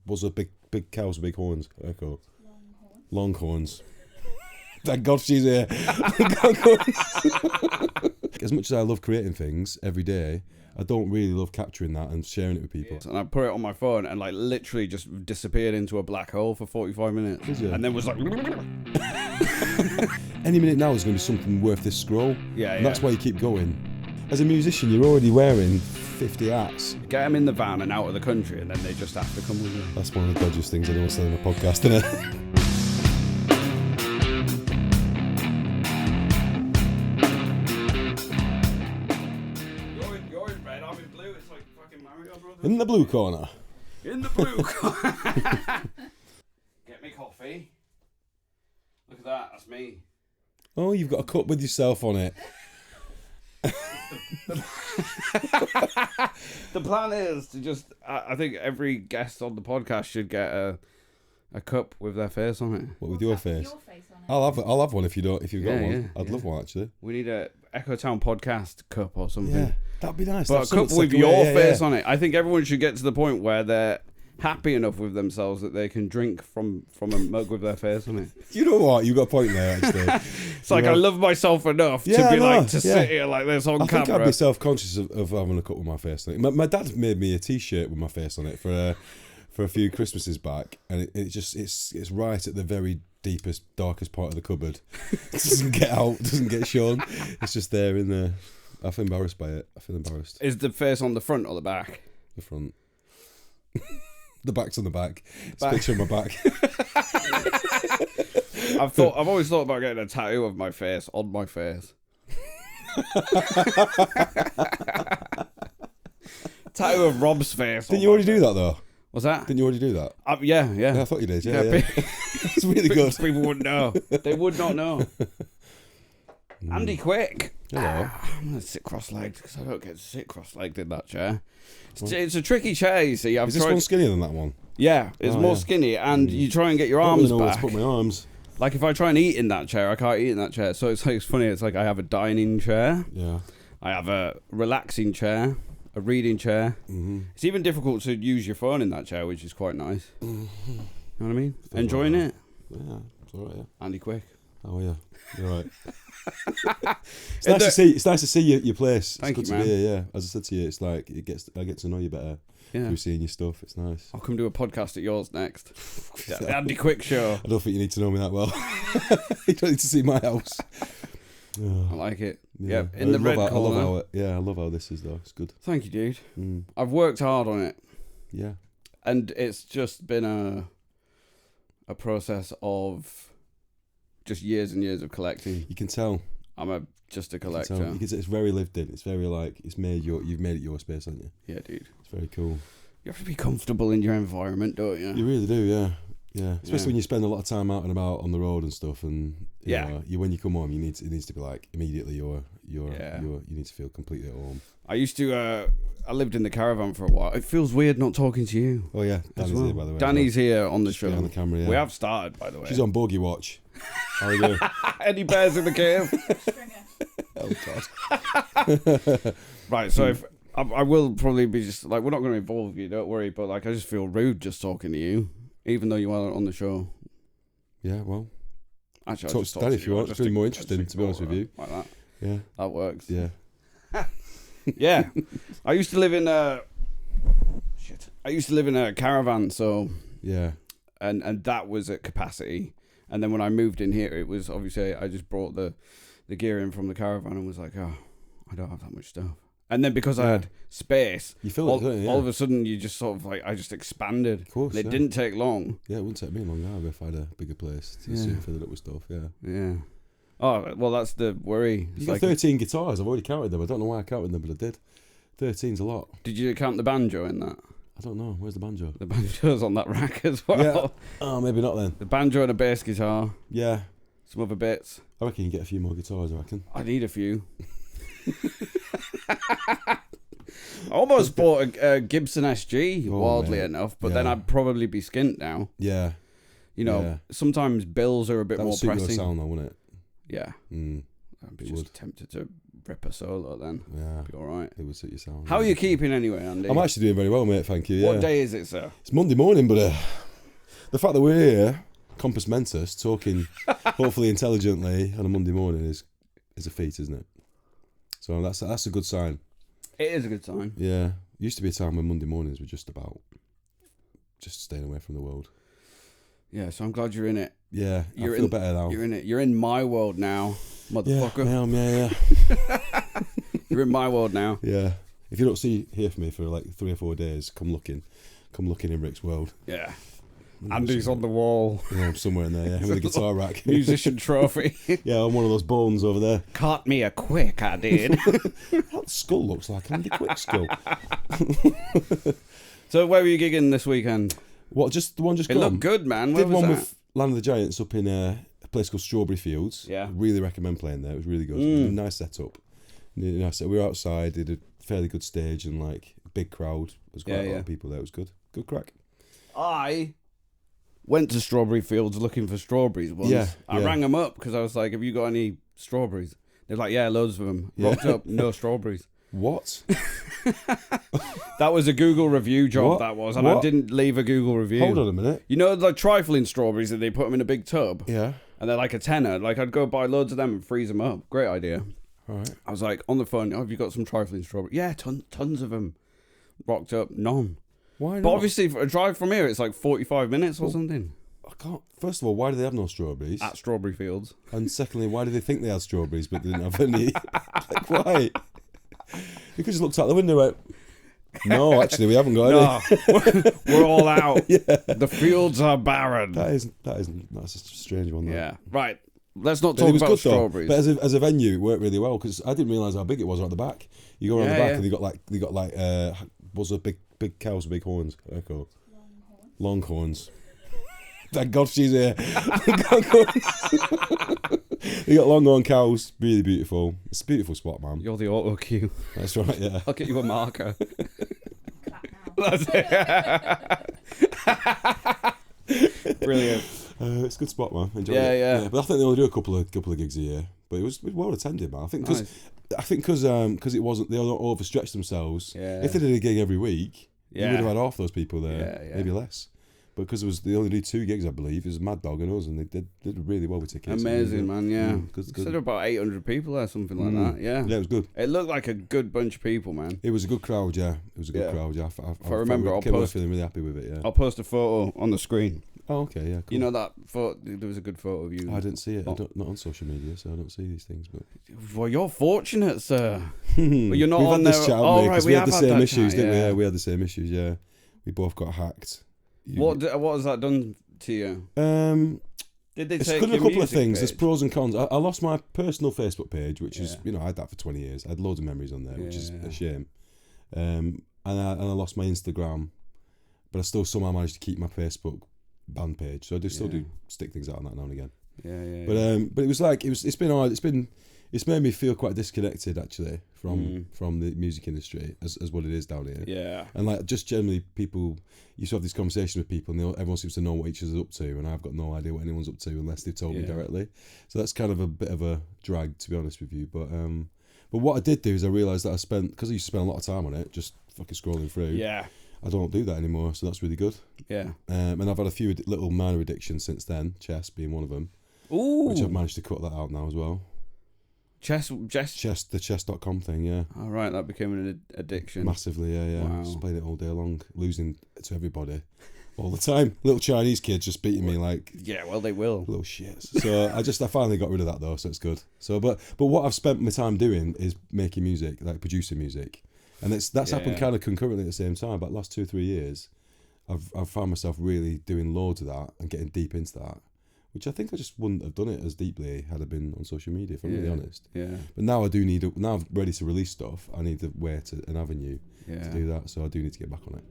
What's a big cows with big horns? Echo. Longhorns. Thank God she's here. As much as I love creating things every day, I don't really love capturing that and sharing it with people. And I put it on my phone and like literally just disappeared into a black hole for 45 minutes. Did you? And then was like... Any minute now is going to be something worth this scroll. Yeah, and that's why you keep going. As a musician, you're already wearing 50 hats. Get them in the van and out of the country, and then they just have to come with you. That's one of the dodgiest things anyone said on a podcast, isn't it? You're in red, I'm in blue. It's like fucking Mario Brothers. In the blue corner. In the blue corner. Get me coffee. Look at that. That's me. Oh, you've got a cup with yourself on it. The plan is to just... I think every guest on the podcast should get a cup with their face on it. What, with your face? Your face on it. I'll have one if you've got one. Yeah, I'd love one actually. We need a Echo Town podcast cup or something. Yeah, that'd be nice. But a cup with your face on it. I think everyone should get to the point where they're happy enough with themselves that they can drink from a mug with their face on it. You know what? You got a point there actually. It's like I love myself enough to be like to sit here like this on camera. I think I'd be self-conscious of having a cup with my face on it. My dad made me a T-shirt with my face on it for a few Christmases back, and it's right at the very deepest, darkest part of the cupboard. It doesn't get out, doesn't get shown. It's just there in there. I feel embarrassed by it. I feel embarrassed. Is the face on the front or the back? The front. The back's on the back. It's a picture of my back. I've always thought about getting a tattoo of my face on my face. Tattoo of Rob's face. Didn't you already do that though? What's that? Didn't you already do that? Yeah. Yeah, I thought you did. Yeah. It's really good. People wouldn't know. They would not know. Andy Quick. Hello. I'm going to sit cross-legged because I don't get to sit cross-legged in that chair. It's a tricky chair, you see. Is this one skinnier than that one? Yeah, it's more skinny, and you try and get your arms back. back. Put my arms. Like if I try and eat in that chair, I can't eat in that chair. So it's funny. It's like I have a dining chair. Yeah. I have a relaxing chair, a reading chair. Mm-hmm. It's even difficult to use your phone in that chair, which is quite nice. Mm-hmm. You know what I mean? Enjoying it? Yeah, it's alright. Yeah. Andy Quick. Oh yeah, you're right. It's nice to see your place. Thank it's you, good man. to be here, yeah. As I said to you, it's like I get to know you better through seeing your stuff. It's nice. I'll come do a podcast at yours next. The Andy Quick Show. I don't think you need to know me that well. You don't need to see my house. I like it. Yeah, in the red colour. I love how this is though. It's good. Thank you, dude. Mm. I've worked hard on it. Yeah. And it's just been a process of just years and years of collecting. You can tell. I'm just a collector. You can tell. It's very lived in. It's very like you've made it your space, haven't you? Yeah, dude. It's very cool. You have to be comfortable in your environment, don't you? You really do, yeah. Yeah. Especially when you spend a lot of time out and about on the road and stuff, and you know, when you come home, it needs to be like immediately you need to feel completely at home. I used to I lived in the caravan for a while. It feels weird not talking to you. Oh yeah, Danny's here by the way. Danny's here on the show. On the camera, yeah. We have started, by the way. She's on bogey watch. How are you doing? Any bears in the cave? Oh god. Right, so if I will probably be just like, we're not going to involve you, don't worry, but like I just feel rude just talking to you, even though you are on the show. Yeah, well, actually, talk to Danny if you want. It's really more interesting, to be honest with you. Like that. Yeah, that works. Yeah. Yeah, I used to live in a caravan, so yeah, and that was at capacity. And then when I moved in here, it was obviously I just brought the gear in from the caravan and was like, oh, I don't have that much stuff. And then because I had space, you feel all of a sudden you just sort of like I just expanded. Of course, it didn't take long. Yeah, it wouldn't take me long either if I had a bigger place to fill it up with stuff. Yeah. Yeah. Oh well, that's the worry. You got 13 guitars. I've already counted them. I don't know why I counted them, but I did. 13's a lot. Did you count the banjo in that? I don't know. Where's the banjo? The banjo's on that rack as well. Yeah. Oh, maybe not then. The banjo and a bass guitar. Yeah. Some other bits. I reckon you can get a few more guitars, I reckon. I need a few. I almost bought a Gibson SG, wildly enough, but then I'd probably be skint now. Yeah. You know, sometimes bills are a bit more pressing. That would suit your sound though, wouldn't it? Yeah. Mm. I'm just tempted to rip a solo then. Yeah. Be all right. It would suit your sound. How are you keeping anyway, Andy? I'm actually doing very well, mate. Thank you. Yeah. What day is it, sir? It's Monday morning, but the fact that we're here, compos mentis, talking hopefully intelligently on a Monday morning is a feat, isn't it? So that's a good sign. It is a good sign. Yeah. Used to be a time when Monday mornings were just about just staying away from the world. Yeah, so I'm glad you're in it. Yeah, I feel better now. You're in it. You're in my world now, motherfucker. Yeah. You're in my world now. Yeah. If you don't hear from me for like 3 or 4 days, come looking in Rick's world. Yeah. Andy's on the wall. Yeah, I'm somewhere in there, with a guitar rack. Musician trophy. Yeah, on one of those bones over there. Caught me a quick, I did. That skull looks like Andy Quick's skull. So where were you gigging this weekend? What, just the one just It gone? looked good, man. Where Did was one that? with Land of the Giants up in a place called Strawberry Fields. Yeah. Really recommend playing there. It was really good. Nice setup. Nice. We were outside, did a fairly good stage and like a big crowd. There's quite a lot of people there. It was good. Good crack. I went to Strawberry Fields looking for strawberries once. Yeah, I rang them up because I was like, have you got any strawberries? They're like, yeah, loads of them. Yeah. Rocked up, no strawberries. What? That was a Google review job, What? that was, and What? I didn't leave a Google review. Hold on a minute. You know, like trifling strawberries that they put them in a big tub? Yeah. And they're like a tenner. Like, I'd go buy loads of them and freeze them up. Great idea. All right. I was like, on the phone, have you got some trifling strawberries? Yeah, tons of them. Rocked up, none. Why not? But obviously, for a drive from here, it's like 45 minutes or something. I can't. First of all, why do they have no strawberries? At Strawberry Fields. And secondly, why do they think they had strawberries but they didn't have any? Like, why? You could just looked out the window and went, no, actually, we haven't got any. No, we're all out. Yeah. The fields are barren. That's a strange one, though. Yeah. Right. Let's not But talk it was about good, strawberries. though. But as a venue, it worked really well because I didn't realise how big it was right at the back. You go around the back and they got like was a big cows with big horns. Echo. Longhorns. Thank God she's here. They got longhorn cows, really beautiful. It's a beautiful spot, man. You're the auto cue. That's right, yeah. I'll get you a marker. Clap now. That's it. Brilliant. It's a good spot, man. Enjoy Yeah, it. yeah. But I think they only do a couple of gigs a year. But it was well attended, man. I think because it wasn't, they don't overstretch themselves. Yeah. If they did a gig every week, you Yeah. would have had half those people there, Yeah, yeah. maybe less. But because they only did 2 gigs, I believe. It was Mad Dog and us, and they did really well with tickets. Amazing, man, yeah. Good. Said there were about 800 people there, something like that, yeah. Yeah, it was good. It looked like a good bunch of people, man. It was a good crowd, yeah. It was a good Yeah. crowd, yeah. I remember, I'll came away post- feeling really happy with it, yeah. I'll post a photo on the screen. Oh, okay, yeah, cool. You know that photo? There was a good photo of you. I didn't see it. Oh. Not on social media, so I don't see these things. But Well, you're fortunate, sir. But you're not we've on had this there. chat, Oh, mate, right, 'cause we we had have the had same that issues, chat, didn't we? yeah. Yeah, we had the same issues. Yeah, we both got hacked. What has that done to you? Did they It's take good in a your couple of music things. There's page? pros and cons. I lost my personal Facebook page, which is, Yeah. I had that for 20 years. I had loads of memories on there, which is Yeah. a shame. And I lost my Instagram, but I still somehow managed to keep my Facebook band page. So I do still Yeah. do stick things out on that now and again. Yeah. But it was like it's been hard. It's made me feel quite disconnected actually from the music industry as what it is down here. Yeah. And like just generally, people used to have these conversations with people, and everyone seems to know what each other's up to, and I've got no idea what anyone's up to unless they've told me Yeah. directly. So that's kind of a bit of a drag, to be honest with you. But what I did do is I realised that because I used to spend a lot of time on it, just fucking scrolling through. Yeah. I don't do that anymore, so that's really good. Yeah. And I've had a few little minor addictions since then, chess being one of them, Ooh. which I've managed to cut that out now as well. Chess. The chess.com thing, yeah. All right, that became an addiction. Massively, yeah. Wow. Just playing it all day long, losing to everybody all the time. Little Chinese kids just beating me like Yeah, well, they will. little shits. So I finally got rid of that though, so it's good. So but what I've spent my time doing is making music, like producing music. And that's happened kind of concurrently at the same time. About the last 2 or 3 years, I've found myself really doing loads of that and getting deep into that, which I think I just wouldn't have done it as deeply had I been on social media, if I'm really honest. Yeah. But now now I'm ready to release stuff. I need an avenue to do that. So I do need to get back on it.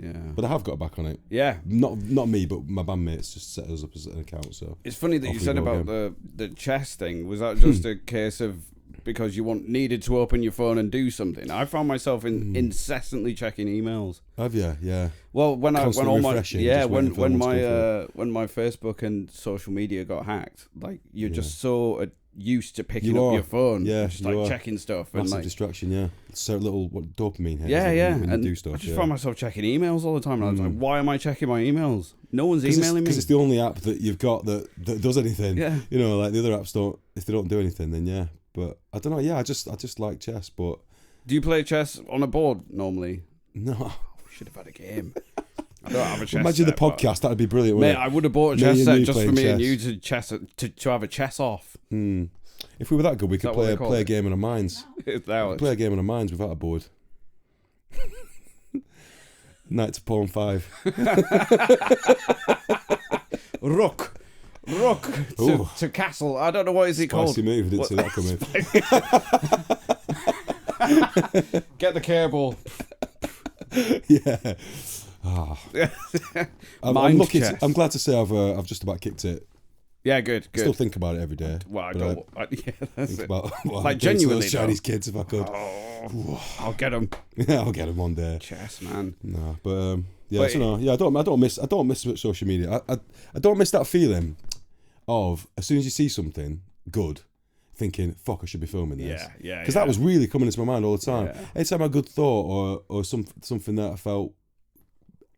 Yeah. But I have got back on it. Yeah. Not me, but my bandmates just set us up as an account. So It's funny that you Off we said go about the chess thing. Was that just a case of because you needed to open your phone and do something? I found myself incessantly checking emails. have you? Yeah. Well, when Constantly all my refreshing, just waiting for when them to come my when my Facebook and social media got hacked, like you're just so used to picking up your phone, Yeah, just like checking stuff. Massive and like, distraction, yeah. So little dopamine hit. When you do stuff. I just find myself checking emails all the time. And I was like, why am I checking my emails? No one's Cause emailing me. Because it's the only app that you've got that does anything. Yeah. You know, like the other apps don't. If they don't do anything, then yeah. But I don't know. Yeah, I just like chess. But do you play chess on a board normally? no. We should have had a game. I don't have a chess Imagine set, the podcast. That'd be brilliant. Mate, Wouldn't I would have bought a Me chess and set you just for playing me and chess. you to have a chess off. it? If we were that good, we could that what they play call a it? game in our minds. Play a game in our minds without a board. Knight to pawn 5. Rook to castle. I don't know what is it called. Spicy move. Didn't see that coming. Get the cable. Yeah. Oh. Chess. I'm glad to say I've just about kicked it. Yeah, good. I still think about it every day. Well, that's Think it. about Like genuinely, those Chinese kids if I could. Oh, I'll get them. Yeah, I'll get them one day. Chess, man. No, but yeah, but, so no, yeah. I don't miss social media. I don't miss that feeling of as soon as you see something good, thinking, "Fuck, I should be filming this." Yeah. Because that was really coming into my mind all the time. Yeah. Anytime I had a good thought or something that I felt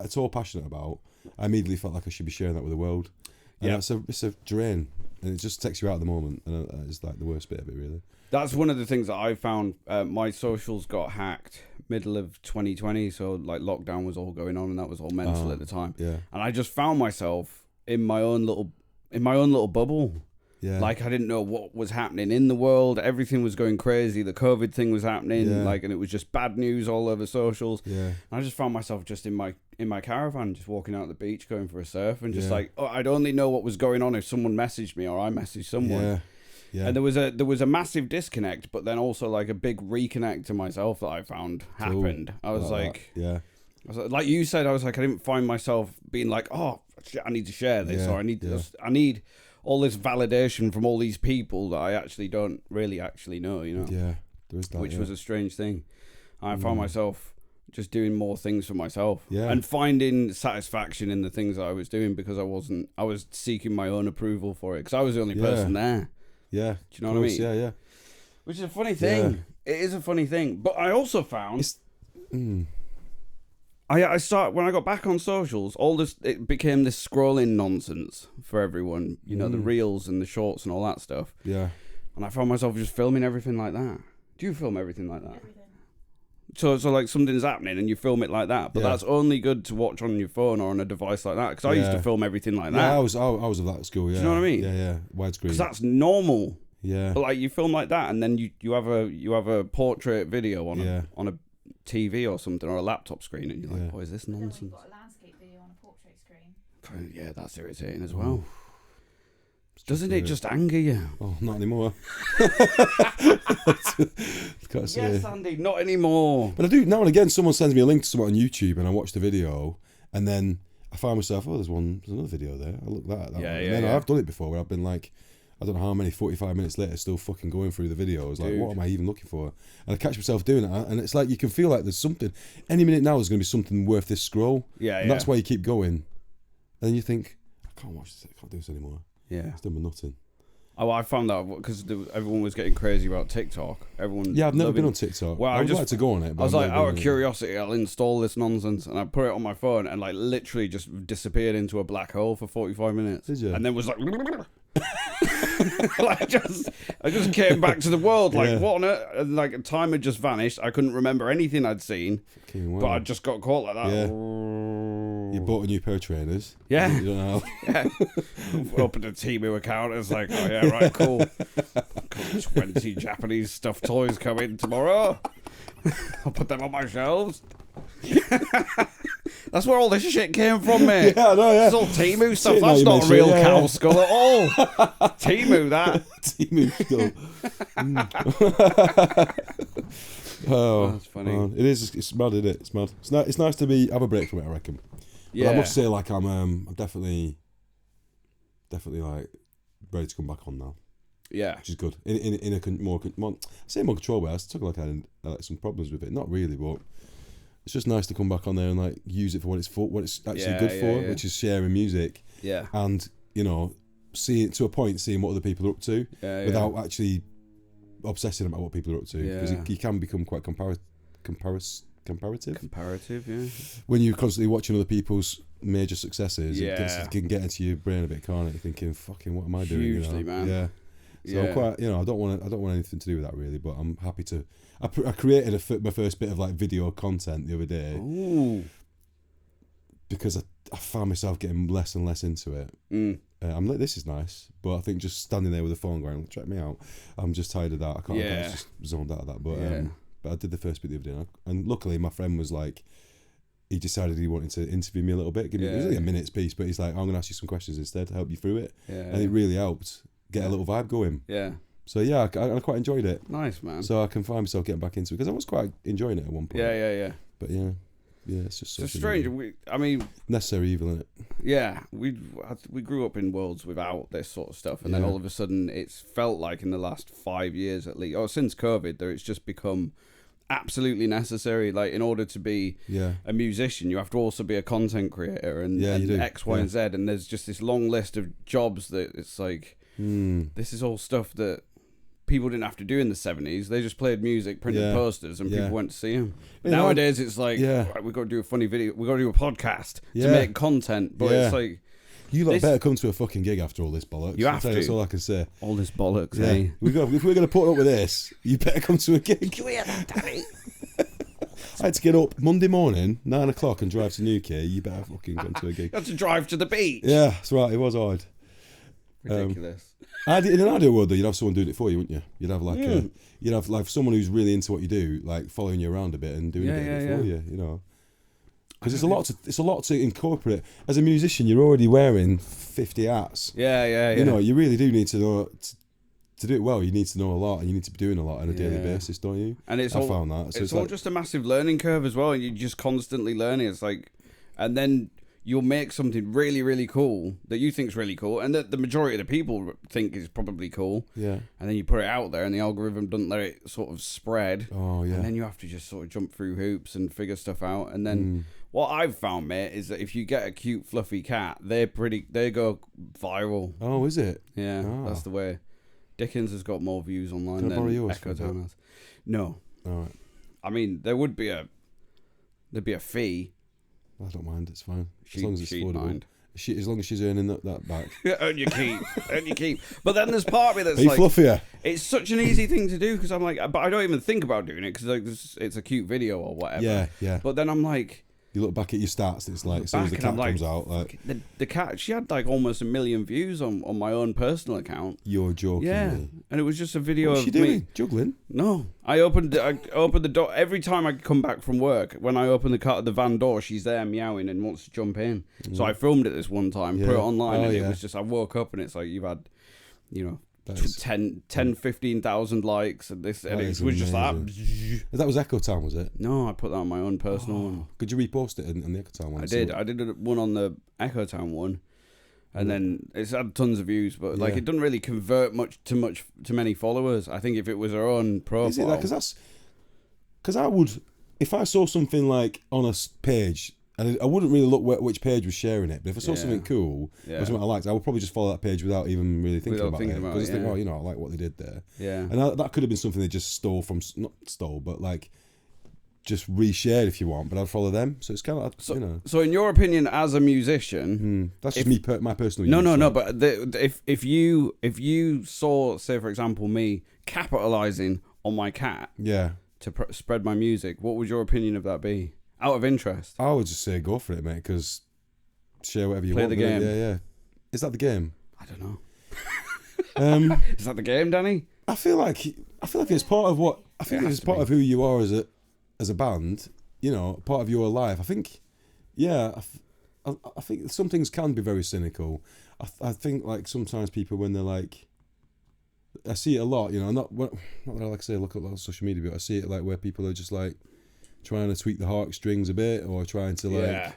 at all passionate about, I immediately felt like I should be sharing that with the world. And it's a drain, and it just takes you out of the moment, and it's like the worst bit of it, really. That's one of the things that I found. My socials got hacked middle of 2020, so like lockdown was all going on, and that was all mental at the time. Yeah. And I just found myself in my own little bubble. Yeah. Like I didn't know what was happening in the world. Everything was going crazy. The COVID thing was happening. Yeah. Like, and it was just bad news all over socials. Yeah. And I just found myself just in my caravan, just walking out the beach, going for a surf, and just Yeah. like, I'd only know what was going on if someone messaged me or I messaged someone. Yeah. Yeah. And there was a massive disconnect, but then also like a big reconnect to myself that I found happened. I was like, yeah. I was like you said, I was like, I didn't find myself being like, oh, shit, I need to share this, or I need all this validation from all these people that I actually don't really actually know, you know? Yeah, there is that. Which was a strange thing. I found myself just doing more things for myself, Yeah. and finding satisfaction in the things that I was doing because I was seeking my own approval for it because I was the only person there. Yeah. Do you know what I mean? Yeah, yeah. Which is a funny thing. Yeah. It is a funny thing. But I also found I started when I got back on socials, it became this scrolling nonsense for everyone. You know, the reels and the shorts and all that stuff. Yeah. And I found myself just filming everything like that. Do you film everything like that? Everything. So like something's happening and you film it like that, but that's only good to watch on your phone or on a device like that. Because I used to film everything like that. Yeah, I was of that school. Yeah. Do you know what I mean? Yeah, yeah. Widescreen. Because that's normal. Yeah. But like you film like that, and then you have a portrait video on a TV or something, or a laptop screen, and you're like, "What is this nonsense?" You've got a landscape video on a portrait screen. Yeah, that's irritating as well. Doesn't it just anger you? Oh, not anymore. Yes, Andy, not anymore. But I do now and again. Someone sends me a link to something on YouTube, and I watch the video, and then I find myself, there's another video there. I look at that. Yeah, and then I've done it before, where I've been like, I don't know how many 45 minutes later, still fucking going through the videos. Like, what am I even looking for? And I catch myself doing it, and it's like you can feel like there's something. Any minute now is going to be something worth this scroll. Yeah, and that's why you keep going. And then you think, I can't watch this. I can't do this anymore. Yeah, it's done with nothing. Oh, I found that because everyone was getting crazy about TikTok. Yeah, I've never been on TikTok. Well, I would like to go on it. But I was like, out of curiosity, I'll install this nonsense, and I put it on my phone, and like literally just disappeared into a black hole for 45 minutes. Did you? And then was like, like I just came back to the world. Like what on earth? And, like time had just vanished. I couldn't remember anything I'd seen, but I just got caught like that. Yeah. You bought a new pair of trainers. Yeah. You don't know. Yeah. Opened a Temu account. It's like, oh yeah, right, cool. Got 20 Japanese stuffed toys coming tomorrow. I'll put them on my shelves. That's where all this shit came from, mate. Yeah, I know, yeah. It's all Temu stuff. That's not a real cow skull at all. Temu, that. Temu skull. Oh, that's funny. Man. It is. It's mad, isn't it? It's mad. It's nice to have a break from it, I reckon. Yeah. But I must say, like, I'm definitely like ready to come back on now. Yeah, which is good. In a more controlled way. I still like I had like some problems with it. Not really, but it's just nice to come back on there and like use it for what it's actually good for, which is sharing music. Yeah, and seeing what other people are up to without actually obsessing about what people are up to, because you can become quite comparative. Comparative, yeah. When you're constantly watching other people's major successes, it can get into your brain a bit, can't it? You're thinking, "Fucking, what am I doing?" Hugely, man. Yeah. So I'm quite, I don't want anything to do with that really, but I'm happy to. I created my first bit of like video content the other day. Ooh. Because I found myself getting less and less into it. I'm like, this is nice, but I think just standing there with a phone going, check me out. I'm just tired of that. I can't just zoned out of that. But I did the first bit the other day, and luckily my friend was like, he decided he wanted to interview me a little bit. It was only a minute's piece, but he's like, I'm going to ask you some questions instead to help you through it. And it really helped get a little vibe going. Yeah. So yeah, I quite enjoyed it. Nice, man. So I can find myself getting back into it, because I was quite enjoying it at one point. Yeah. But yeah. Yeah, it's just so strange. Necessary evil, isn't it? Yeah, we grew up in worlds without this sort of stuff, and then all of a sudden, it's felt like in the last 5 years at least, or since COVID, it's just become absolutely necessary. Like, in order to be a musician, you have to also be a content creator and X, Y, and Z. And there's just this long list of jobs that it's like, this is all stuff that people didn't have to do in the 70s. They just played music, printed posters, and people went to see them. Nowadays, it's like, right, we've got to do a funny video. We've got to do a podcast to make content. But it's like, you lot better come to a fucking gig after all this bollocks. You have to. That's all I can say. All this bollocks, eh? If we're going to put up with this, you better come to a gig. Did you hear that, Danny? I had to get up Monday morning, 9 o'clock, and drive to Newquay. You better fucking come to a gig. You had to drive to the beach. Yeah, that's right. It was hard. Ridiculous. In an ideal world, though, you'd have someone doing it for you, wouldn't you? You'd have like someone who's really into what you do, like following you around a bit and doing a bit of it for you. You know, because it's a lot to incorporate. As a musician, you're already wearing 50 hats. Yeah. You know, you really do need to know to do it well. You need to know a lot, and you need to be doing a lot on a daily basis, don't you? And I found that. So it's all just a massive learning curve as well, and you're just constantly learning. It's like, and then you'll make something really, really cool that you think's really cool, and that the majority of the people think is probably cool. Yeah. And then you put it out there, and the algorithm doesn't let it sort of spread. Oh yeah. And then you have to just sort of jump through hoops and figure stuff out. And then what I've found, mate, is that if you get a cute, fluffy cat, they go viral. Oh, is it? Yeah, that's the way. Dickens has got more views online than Echo Town has. No. All right. I mean, there'd be a fee. I don't mind. It's fine. As long as it's affordable. Mind. As long as she's earning that back. Earn your keep. Earn your keep. But then there's part of me that's like, fluffier? It's such an easy thing to do, because I'm like, but I don't even think about doing it because like, it's a cute video or whatever. Yeah. But then I'm like, you look back at your stats, and it's like, as soon as the cat comes out, like the cat, she had like almost 1 million views on my own personal account. You're joking. Yeah, me. And it was just a video What's of she doing? Me juggling. No, I opened the door every time I come back from work. When I open the van door, she's there meowing and wants to jump in. So I filmed it this one time, put it online, and it was just, I woke up and it's like, you've had, 15,000 likes and this, and it was just like that was Echo Town, was it? No, I put that on my own personal one. Could you repost it on the Echo Town one? I did one on the Echo Town one, and then it's had tons of views, but like it doesn't really convert to many followers. I think if it was our own profile, is it that? Because I would, if I saw something like on a page. And I wouldn't really look which page was sharing it, but if I saw something cool or something I liked, I would probably just follow that page without even really thinking about it. Because I think, I like what they did there. Yeah. And that could have been something they just not stole, but like just reshared if you want. But I'd follow them. So it's kind of So in your opinion, as a musician, that's just my personal. No. But if you saw, say for example, me capitalizing on my cat, to spread my music, what would your opinion of that be? Out of interest, I would just say go for it, mate. Because share whatever you want. Play the game. Yeah. Is that the game? I don't know. Is that the game, Danny? I feel like it's part of what I think it's part of who you are as a band. Part of your life. I think. Yeah, I think some things can be very cynical. I think like sometimes people when they're like. I see it a lot. Not that I like to say look at a lot of social media, but I see it like where people are just like. Trying to tweak the heartstrings a bit, or trying to I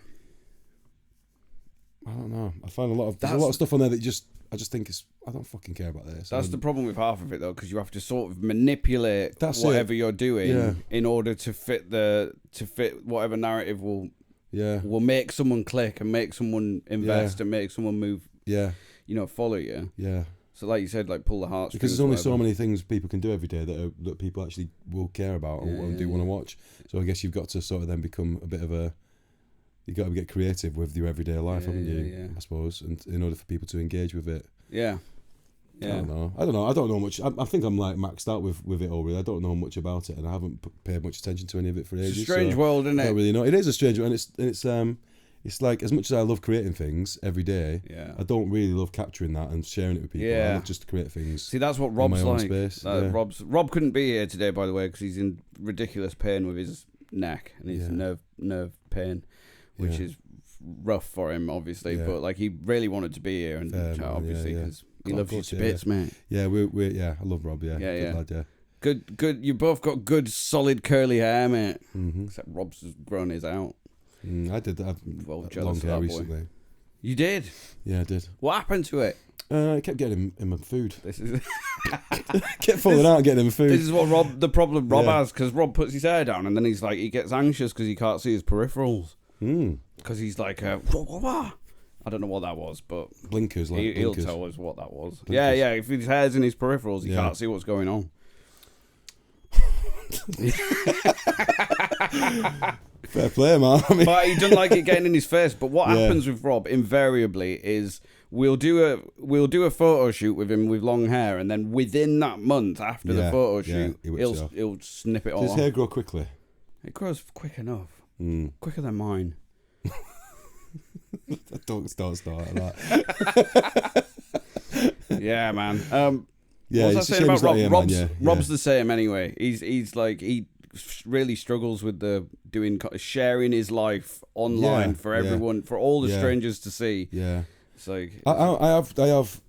don't know. I find there's a lot of stuff on there that I just think I don't fucking care about this. That's the problem with half of it though, because you have to sort of manipulate whatever you're doing in order to fit whatever narrative will make someone click and make someone invest and make someone move. Yeah. follow you. Yeah. So like you said, like pull the heartstrings. Because there's only so many things people can do every day that people actually will care about and do want to watch. So I guess you've got to sort of then become a bit of a. You got to get creative with your everyday life, haven't you? Yeah. I suppose, and in order for people to engage with it. Yeah. Yeah. I don't know much. I think I'm like maxed out with it all. Really, I don't know much about it, and I haven't paid much attention to any of it for ages. It's a strange world, isn't it? I don't really know. It is a strange one, and it's like as much as I love creating things every day. Yeah. I don't really love capturing that and sharing it with people. Yeah. I love just to create things. See, that's what Rob's in my own like. space. Yeah. Rob couldn't be here today, by the way, because he's in ridiculous pain with his neck and his nerve pain, which is rough for him, obviously. Yeah. But like, he really wanted to be here, and obviously because he loves you to bits, mate. Yeah, we I love Rob. Yeah, yeah. Lad, yeah. Good. You both got good, solid curly hair, mate. Mm-hmm. Except Rob's has grown his out. I did. I've Well, long jealous hair of that boy. recently. You did? Yeah, I did. What happened to it? I kept getting him in my food. This is Kept falling out and getting him food. this is what the problem Rob has, because Rob puts his hair down and then he's like, he gets anxious because he can't see his peripherals. Because he's like, I don't know what that was, but Blinkers, like he'll blinkers. tell us what that was. Blinkers. Yeah. If his hair's in his peripherals, he can't see what's going on. Fair play, man. I mean, But he doesn't like it getting in his face. But what happens with Rob invariably is we'll do a photo shoot with him with long hair, and then within that month after the photo shoot, he'll snip it all does off. his hair grow quickly? It grows quick enough, quicker than mine. Don't start like that. Yeah, man. Yeah, what's that saying about Rob? Rob's the same anyway. He's like, he really struggles with sharing his life online for everyone, for all the strangers to see. Yeah, it's like I have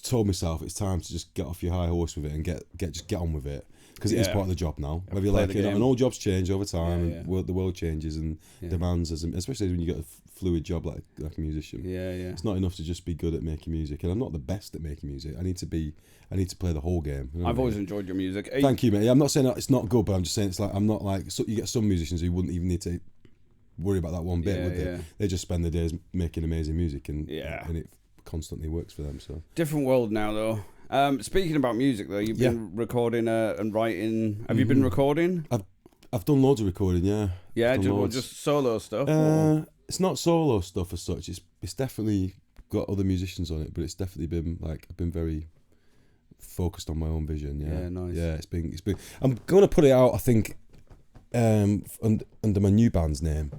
told myself it's time to just get off your high horse with it and get on with it, because it is part of the job now. Whether you like it or not, and all jobs change over time, and the world changes and demands, especially when you get a fluid job like a musician. Yeah. It's not enough to just be good at making music, and I'm not the best at making music. I need to play the whole game. You know I've always enjoyed your music. Thank you, mate. Yeah, I'm not saying that it's not good, but I'm just saying it's like I'm not like, so you get some musicians who wouldn't even need to worry about that one bit, would they? They just spend their days making amazing music, and it constantly works for them. So different world now, though. Speaking about music, though, you've been recording and writing. Have you been recording? I've done loads of recording. Yeah, just solo stuff. It's not solo stuff as such. It's definitely got other musicians on it, but it's definitely been like I've been very focused on my own vision. Yeah, nice. Yeah, it's been. I'm gonna put it out, I think, under my new band's name.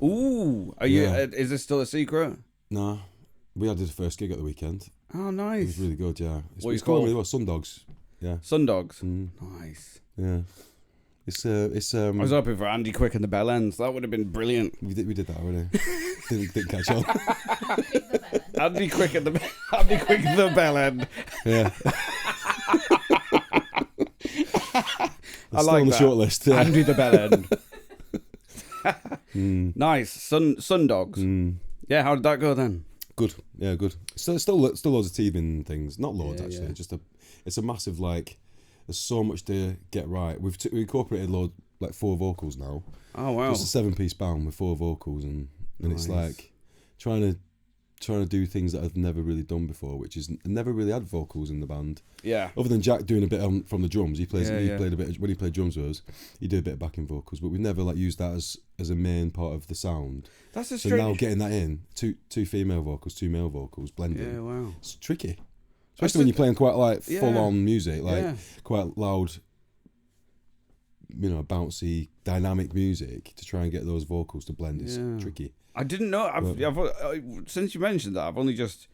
Ooh, are you? Is this still a secret? No, we had the first gig at the weekend. Oh, nice. It was really good. Yeah, It's called? Really well. Sundogs. Yeah. Sundogs. Nice. Yeah. It's I was hoping for Andy Quick and the Bell Ends. That would have been brilliant. We did that already. didn't catch on. Andy Quick and the Bell End. Yeah. I like on the that. short list. Yeah. Andy the Bell End. Nice. Sundogs. Yeah, how did that go then? Good. Yeah, good. Still loads of teething things. Not loads actually. Yeah. It's a massive like. There's so much to get right. We incorporated like 4 vocals now. Oh wow! It's a 7-piece band with 4 vocals, and it's like trying to do things that I've never really done before, which is never really had vocals in the band. Yeah. Other than Jack doing a bit from the drums, he played a bit when he played drums with us. He did a bit of backing vocals, but we never like used that as a main part of the sound. That's a so now getting that in, two female vocals, 2 male vocals, blending. Yeah, wow. It's tricky. Especially when you're playing quite like full-on music, like quite loud, bouncy, dynamic music, to try and get those vocals to blend is tricky. I didn't know. I've since you mentioned that, I've only just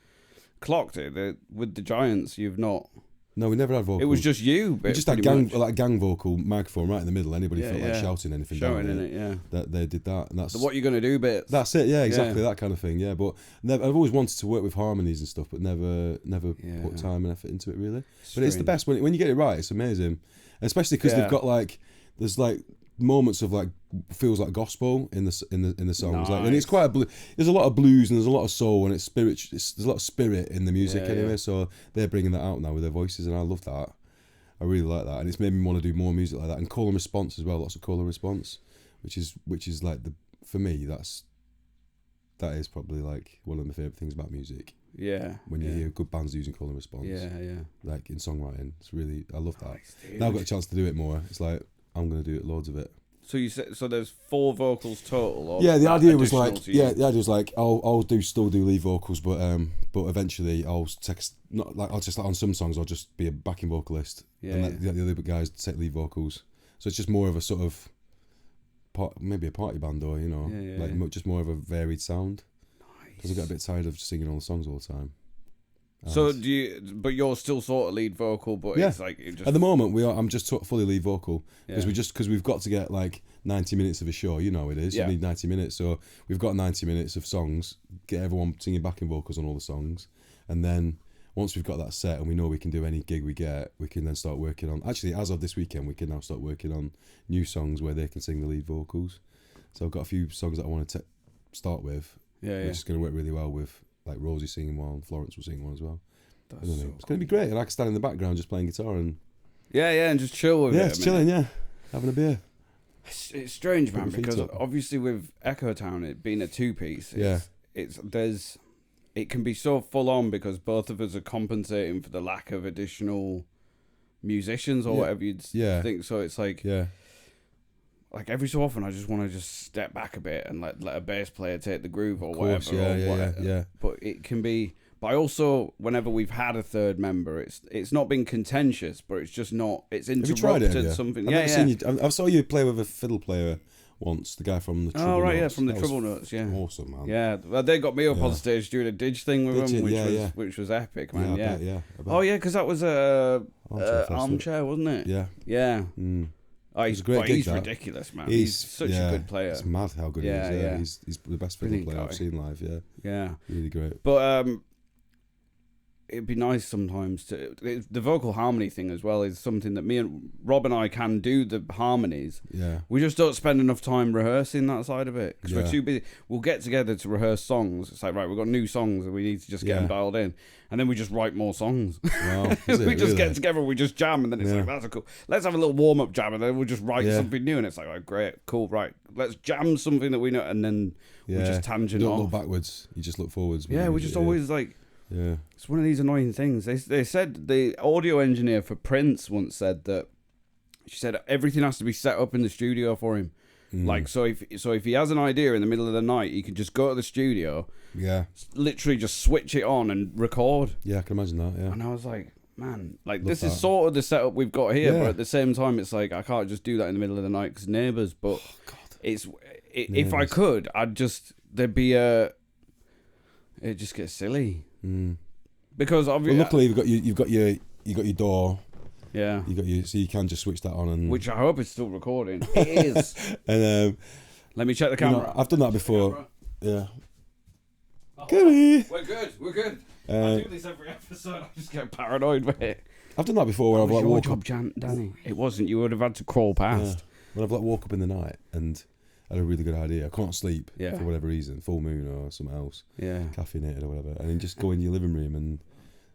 clocked it that with the Giants, you've not. No, we never had vocals. It was just you. We just had gang vocal microphone right in the middle. Anybody felt like shouting anything down in it, that they did that, and that's what you're gonna do bits. That's it. Yeah, exactly that kind of thing. Yeah, but I've always wanted to work with harmonies and stuff, but never put time and effort into it really. But it's the best when you get it right. It's amazing, and especially because they've got there's moments of feels like gospel in the songs, nice. And it's quite there's a lot of blues and there's a lot of soul, and it's spiritual. There's a lot of spirit in the music anyway. So they're bringing that out now with their voices, and I love that. I really like that, and it's made me want to do more music like that, and call and response as well. Lots of call and response, which is like for me that's that is probably like one of my favourite things about music. Yeah. When you hear good bands using call and response. Yeah. Like in songwriting, it's really, I love that. Nice, dude. Now I've got a chance to do it more. It's like I'm gonna do it, loads of it. So you said there's 4 vocals total. Or Yeah, the idea was additional like, to you? I'll still do lead vocals, but eventually I'll I'll just like on some songs I'll just be a backing vocalist, and let the other guys take lead vocals. So it's just more of a sort of maybe a party band, or just more of a varied sound. Because I got a bit tired of singing all the songs all the time. So but you're still sort of lead vocal, but it's like at the moment I'm just fully lead vocal because we've got to get like 90 minutes of a show. You know it is. You need 90 minutes, so we've got 90 minutes of songs. Get everyone singing backing vocals on all the songs, and then once we've got that set and we know we can do any gig we get, we can then start working on. Actually, as of this weekend, we can now start working on new songs where they can sing the lead vocals. So I've got a few songs that I want to start with. Which is going to work really well with like Rosie singing one, Florence will sing one as well. It's going to be great, and I can stand in the background just playing guitar and and just chill with it. Yeah, it's chilling. Yeah, having a beer. It's strange, man, because obviously with Echo Town it being a 2-piece, it can be so full on because both of us are compensating for the lack of additional musicians or whatever you'd think. So it's like like every so often I just want to just step back a bit and let a bass player take the groove or whatever. Yeah. But it can be. But I also, whenever we've had a third member, it's not been contentious, but it's just not. It's interrupted something. I've never seen you. I saw you play with a fiddle player once. The guy from the Trouble Notes. From the Trouble Notes. Yeah, awesome, man. Yeah, well, they got me up on stage doing a Didge thing with them, which was epic, man. I bet. Oh yeah, because that was a armchair, wasn't it? Yeah. Mm. Oh, he's great. He's ridiculous, man. He's such a good player. It's mad how good he is. He's the best fiddle player I've seen live. Yeah, really great. But it'd be nice sometimes the vocal harmony thing as well is something that me and Rob and I can do the harmonies. Yeah, we just don't spend enough time rehearsing that side of it because we're too busy. We'll get together to rehearse songs. It's like, right, we've got new songs and we need to just get them dialed in, and then we just write more songs. Wow, we just get together, we just jam, and then it's like, that's cool. Let's have a little warm up jam, and then we'll just write something new, and it's like, oh, great, cool, right? Let's jam something that we know, and then we just tangent off. You don't look backwards. You just look forwards. Yeah, we just always like. Yeah, it's one of these annoying things. They said the audio engineer for Prince once said that she said everything has to be set up in the studio for him. Like so if he has an idea in the middle of the night, he can just go to the studio. Yeah, literally just switch it on and record. Yeah, I can imagine that. Yeah, and I was like, man, like this is sort of the setup we've got here, but at the same time, it's like I can't just do that in the middle of the night because neighbours. But if I could, there'd be it just gets silly. Because obviously, luckily you've got your door. Yeah, so you can just switch that on, and which I hope is still recording. It is. And let me check the camera. I've done that before. Yeah. Oh, we're good. I do this every episode. I just get paranoid with it. I've done that before where I've like woke up. Danny. It wasn't. You would have had to crawl past. Yeah. When I've like woke up in the night and had a really good idea. I can't sleep for whatever reason, full moon or something else. Yeah, caffeinated or whatever, and then just go in your living room and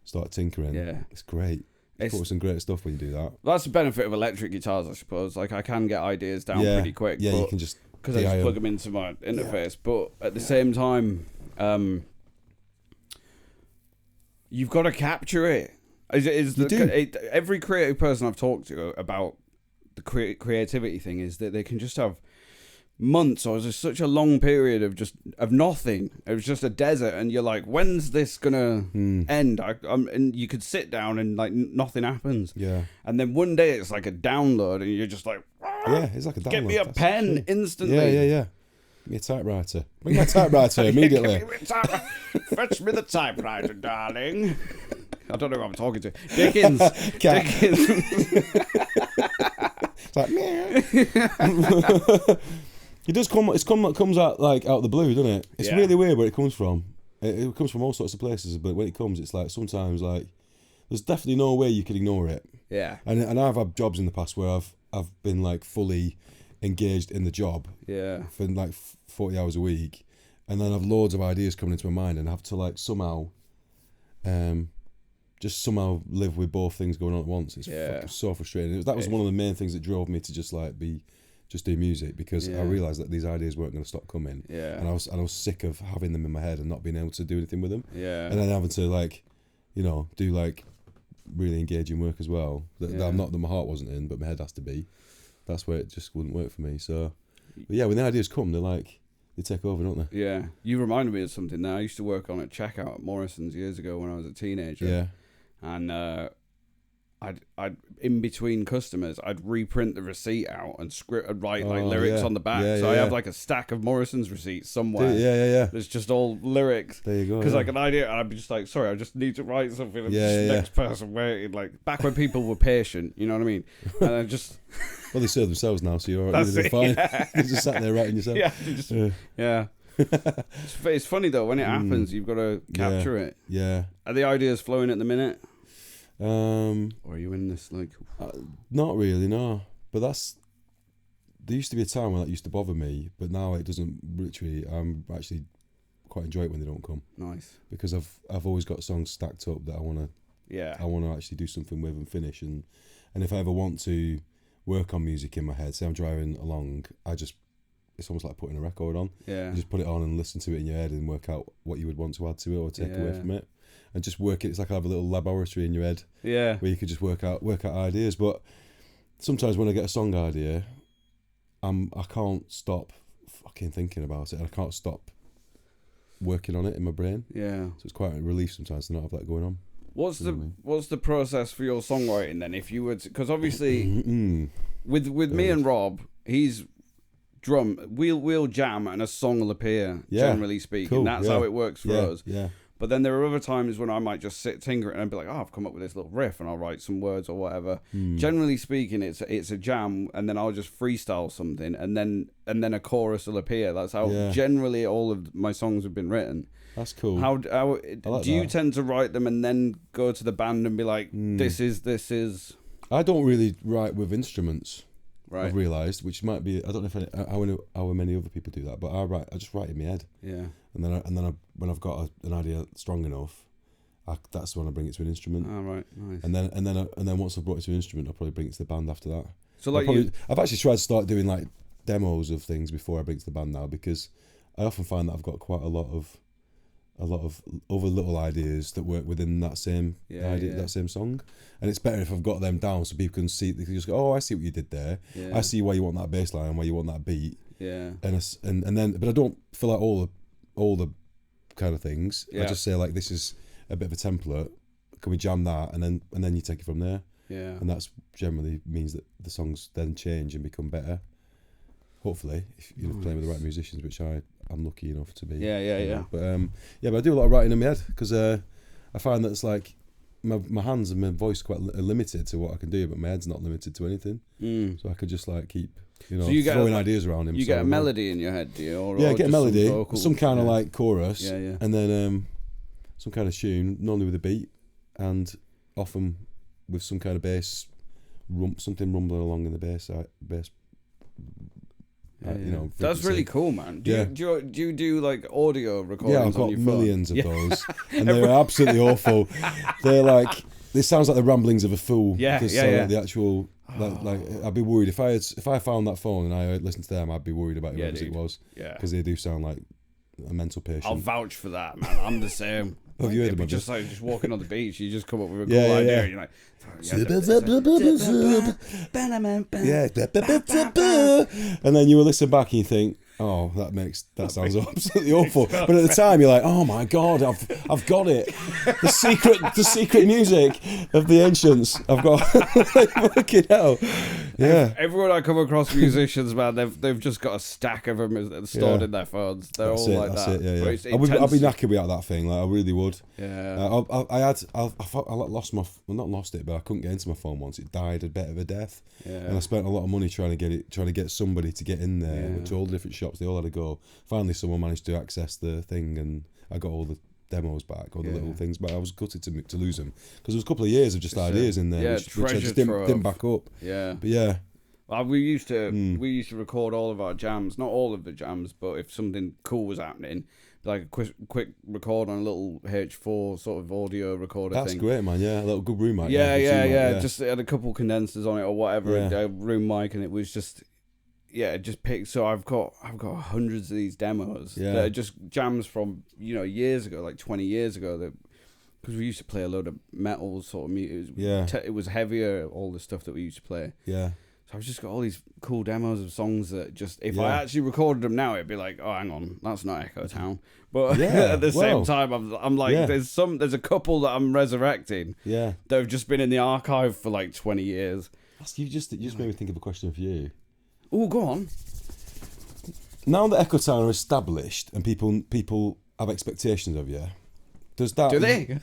start tinkering. Yeah, it's great. It's put some great stuff when you do that. That's the benefit of electric guitars, I suppose. Like I can get ideas down pretty quick. Yeah, you can just because I just plug them into my interface. But at the same time, you've got to capture it. Every creative person I've talked to about the creativity thing is that they can just have months or just such a long period of nothing. It was just a desert, and you're like, when's this gonna end? And you could sit down and like nothing happens. Yeah. And then one day it's like a download, and you're just like, it's like a download. Get me a pen instantly. Yeah. Give me a typewriter. Bring my typewriter immediately. Fetch me the typewriter, darling. I don't know who I'm talking to. Dickens. It's like, it does come. It comes out like out of the blue, doesn't it? It's really weird where it comes from. It comes from all sorts of places, but when it comes, it's like sometimes like there's definitely no way you could ignore it. Yeah. And I've had jobs in the past where I've been like fully engaged in the job. Yeah. For like 40 hours a week, and then I've loads of ideas coming into my mind, and I have to like somehow, just somehow live with both things going on at once. It's so frustrating. That was one of the main things that drove me to just like be just do music, because Yeah. I realised that these ideas weren't going to stop coming. Yeah. And I was sick of having them in my head and not being able to do anything with them. Yeah. And then having to like, you know, do like really engaging work as well. That I'm not, that my heart wasn't in, but my head has to be. That's where it just wouldn't work for me. So, but yeah, when the ideas come, they're like, they take over, don't they? Yeah. You reminded me of something now. I used to work on a checkout at Morrison's years ago when I was a teenager. Yeah. And I'd in between customers, I'd reprint the receipt out and write like lyrics on the back. So I have like a stack of Morrison's receipts somewhere. Yeah. It's just all lyrics. There you go. Because like an idea, and I'd be just like, sorry, I just need to write something. And next person waiting, like back when people were patient, you know what I mean? And I just well, they serve themselves now, so you're all right. They're fine. You're just sat there writing yourself. Yeah. It's funny though when it happens, you've got to capture it. Yeah. Are the ideas flowing at the minute? Or are you in this like? Not really, no. But there used to be a time when that used to bother me, but now it doesn't. Literally, I'm actually quite enjoy it when they don't come. Nice. Because I've always got songs stacked up that I want to actually do something with and finish, and if I ever want to work on music in my head, say I'm driving along, it's almost like putting a record on. Yeah. You just put it on and listen to it in your head and work out what you would want to add to it or take away from it. And just work it. It's like I have a little laboratory in your head. Yeah. Where you could just work out ideas. But sometimes when I get a song idea, I can't stop fucking thinking about it. And I can't stop working on it in my brain. Yeah. So it's quite a relief sometimes to not have that going on. What's the process for your songwriting then? If you would, because obviously with me and Rob, he's drum. We'll jam and a song will appear. Generally speaking, cool. That's how it works for us. Yeah. But then there are other times when I might just sit tinkering and be like, oh, I've come up with this little riff and I'll write some words or whatever. Generally speaking, it's a jam, and then I'll just freestyle something, and then a chorus will appear. That's how generally all of my songs have been written. That's cool. How like do you tend to write them and then go to the band and be like, this is? I don't really write with instruments. Right. I've realised, which might be, I don't know how many other people do that, but I just write in my head. Yeah. And then when I've got an idea strong enough, that's when I bring it to an instrument. Oh, right, nice. And then once I've brought it to an instrument, I'll probably bring it to the band after that. So like I've actually tried to start doing like demos of things before I bring it to the band now, because I often find that I've got quite a lot of other little ideas that work within that same idea, that same song, and it's better if I've got them down so people can see. They can just go, "Oh, I see what you did there. Yeah. I see why you want that bass line, why you want that beat." Yeah. And then, but I don't fill out all the kind of things. Yeah. I just say like, this is a bit of a template. Can we jam that? And then you take it from there. Yeah. And that's generally means that the songs then change and become better. Hopefully, if you're playing with the right musicians, which I'm lucky enough to be. Yeah. But but I do a lot of writing in my head, because I find that it's like my hands and my voice quite limited to what I can do, but my head's not limited to anything. So I could just like keep so you throwing ideas around him. You get a melody in your head, do you? Or get a melody, some kind of of like chorus, Yeah. and then some kind of tune, normally with a beat, and often with some kind of bass, something rumbling along in the bass. That's really cool, man. Do you do like audio recordings? Yeah, I've got on your millions phone? of those, and they're absolutely awful. They're like, this sounds like the ramblings of a fool. Like the actual, like I'd be worried if I found that phone and I listened to them, I'd be worried about whoever it was. Yeah, because they do sound like a mental patient. I'll vouch for that, man. I'm the same. Have you heard about just walking on the beach, you just come up with a cool idea, and you're like, and then you will listen back and you think, oh, that sounds absolutely awful. But at the time, you're like, oh my god, I've got it. The secret music of the ancients. I've got fucking hell. Yeah. Everyone I come across, musicians, man, they've just got a stack of them stored in their phones. They're all like that. That's it. I'd be knackered without that thing. Like I really would. Yeah. I lost not lost it, but I couldn't get into my phone once. It died a bit of a death. Yeah. And I spent a lot of money trying to get somebody to get in there to all the different shops. They all had to go. Finally, someone managed to access the thing, and I got all the demos back, all the little things back. I was gutted to lose them, because there was a couple of years of just ideas in there, which I just didn't back up. Yeah. But yeah. Well, we used to record all of our jams, not all of the jams, but if something cool was happening, like a quick record on a little H4 sort of audio recorder thing. That's great, man. Yeah, a little good room mic. Yeah. Just had a couple condensers on it or whatever, a room mic, and it was just just pick. So I've got hundreds of these demos that are just jams from years ago, like 20 years ago. That because we used to play a load of metal sort of music. It was heavier, all the stuff that we used to play. Yeah. So I've just got all these cool demos of songs that just, if I actually recorded them now, it'd be like, oh, hang on, that's not Echo Town. But at the same time, I'm like, there's a couple that I'm resurrecting. Yeah. That have just been in the archive for like 20 years. You just made me think of a question for you. Oh, go on. Now that Echo Town are established and people have expectations of you, does that? Do they?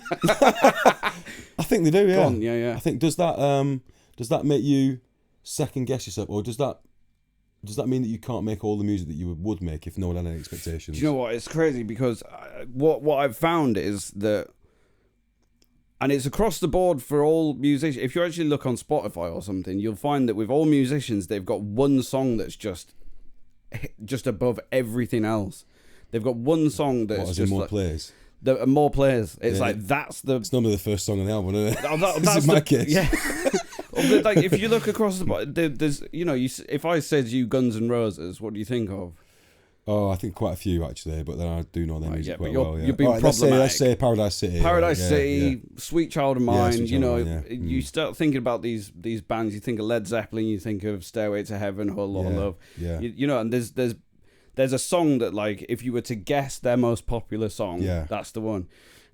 I think they do. Yeah. Go on, yeah. I think does that make you second guess yourself, or does that mean that you can't make all the music that you would make if no one had any expectations? Do you know what? It's crazy because what I've found is that, and it's across the board for all musicians. If you actually look on Spotify or something, you'll find that with all musicians, they've got one song that's just above everything else. They've got one song that's just more plays. More players. It's like that's the. It's normally the first song on the album, isn't it? That's my case. Yeah. Like if you look across the board, there's if I said you Guns N' Roses, what do you think of? Oh, I think quite a few actually, but then I do know their music quite well. Yeah. You're being problematic. Let's say Paradise City. Paradise City, Sweet Child of Mine. You start thinking about these bands. You think of Led Zeppelin. You think of Stairway to Heaven, Whole Lot of Love. Yeah. And there's a song that, like, if you were to guess their most popular song, that's the one.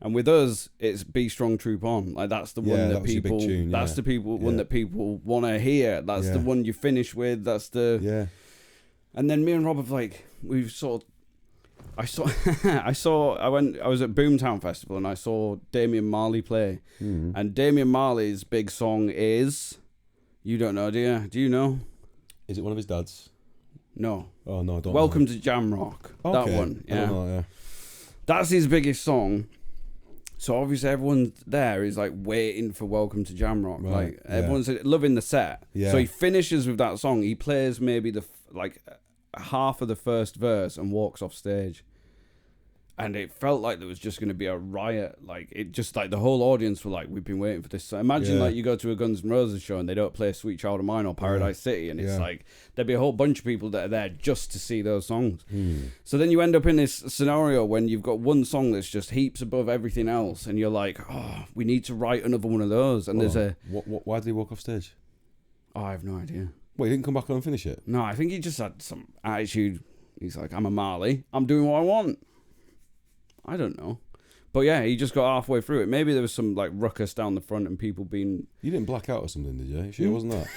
And with us, it's Be Strong, Troop On. Like that's the one that people. That's the one that people want to hear. That's the one you finish with. That's the. Yeah. And then me and Rob have we've sort of. I was at Boomtown Festival and I saw Damian Marley play, and Damian Marley's big song is, you don't know, do you? Do you know? Is it one of his dads? No. Oh no, I don't. Welcome to Jamrock. Okay. That one. Yeah. I don't know, That's his biggest song. So obviously everyone there is like waiting for Welcome to Jamrock. Right, like everyone's loving the set. Yeah. So he finishes with that song. He plays maybe half of the first verse and walks off stage. And it felt like there was just going to be a riot. Like it just like the whole audience were like, we've been waiting for this. So imagine like you go to a Guns N' Roses show and they don't play Sweet Child of Mine or Paradise City, and it's like there'd be a whole bunch of people that are there just to see those songs. So then you end up in this scenario when you've got one song that's just heaps above everything else, and you're like, oh, we need to write another one of those. And there's a why did he walk off stage? Oh, I have no idea. Well, he didn't come back on and finish it. No, I think he just had some attitude. He's like, I'm a Marley. I'm doing what I want. I don't know. But yeah, he just got halfway through it. Maybe there was some like ruckus down the front and people being... You didn't black out or something, did you? Sure it wasn't that?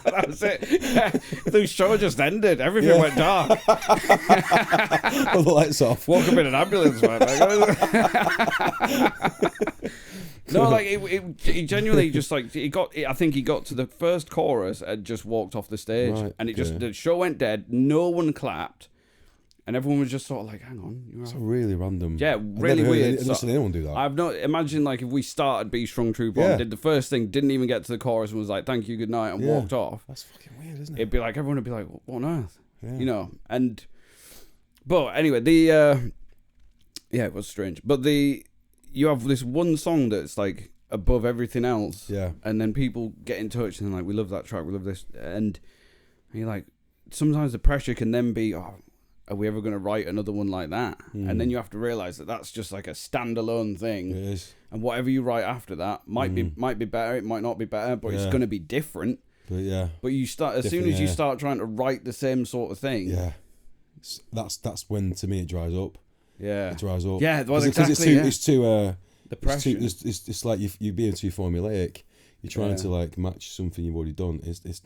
That was it. Yeah. The show just ended. Everything went dark. All the lights off. Woke up in an ambulance, man. No, like he genuinely just like I think he got to the first chorus and just walked off the stage, and the show went dead. No one clapped. And everyone was just sort of like, hang on. It's really random. Yeah, really weird. I've never seen anyone do that. I've not... Imagine, like, if we started Be Strong, Troop On, did the first thing, didn't even get to the chorus and was like, thank you, good night, and walked off. That's fucking weird, isn't it? It'd be like, everyone would be like, what on earth? Yeah. And... But anyway, it was strange. But you have this one song that's, like, above everything else. Yeah. And then people get in touch and they're like, we love that track, we love this. And you're like... Sometimes the pressure can then be... are we ever going to write another one like that? And then you have to realise that that's just like a standalone thing. It is. And whatever you write after that might be better, it might not be better, but it's going to be different. But you start as soon as you start trying to write the same sort of thing. Yeah. That's when, to me, it dries up. Yeah. It dries up. Yeah, well, exactly. It's too the pressure. It's like you're being too formulaic. You're trying to like match something you've already done. It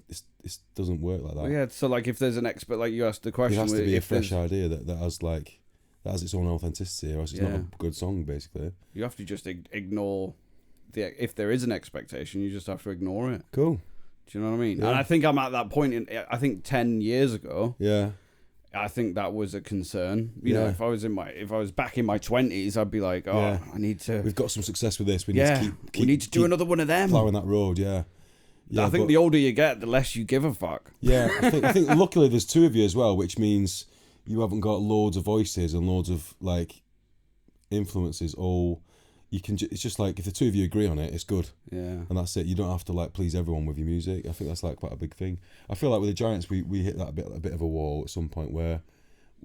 doesn't work like that. Well, so like if there's an expert, like you asked the question, it has to be a fresh idea that has its own authenticity, or else it's not a good song. Basically, you have to just ignore if there is an expectation, you just have to ignore it. Cool. Do you know what I mean? Yeah. And I think I'm at that point. I think 10 years ago. Yeah. I think that was a concern. You know, if I was back in my 20s, I'd be like, I need to. We've got some success with this. We need to we need to do another one of them. Plowing that road, yeah. I think the older you get, the less you give a fuck. Yeah, I think luckily there's two of you as well, which means you haven't got loads of voices and loads of like influences all it's just like if the two of you agree on it, it's good. Yeah. And that's it. You don't have to like please everyone with your music. I think that's like quite a big thing. I feel like with the Giants, we hit that a bit of a wall at some point where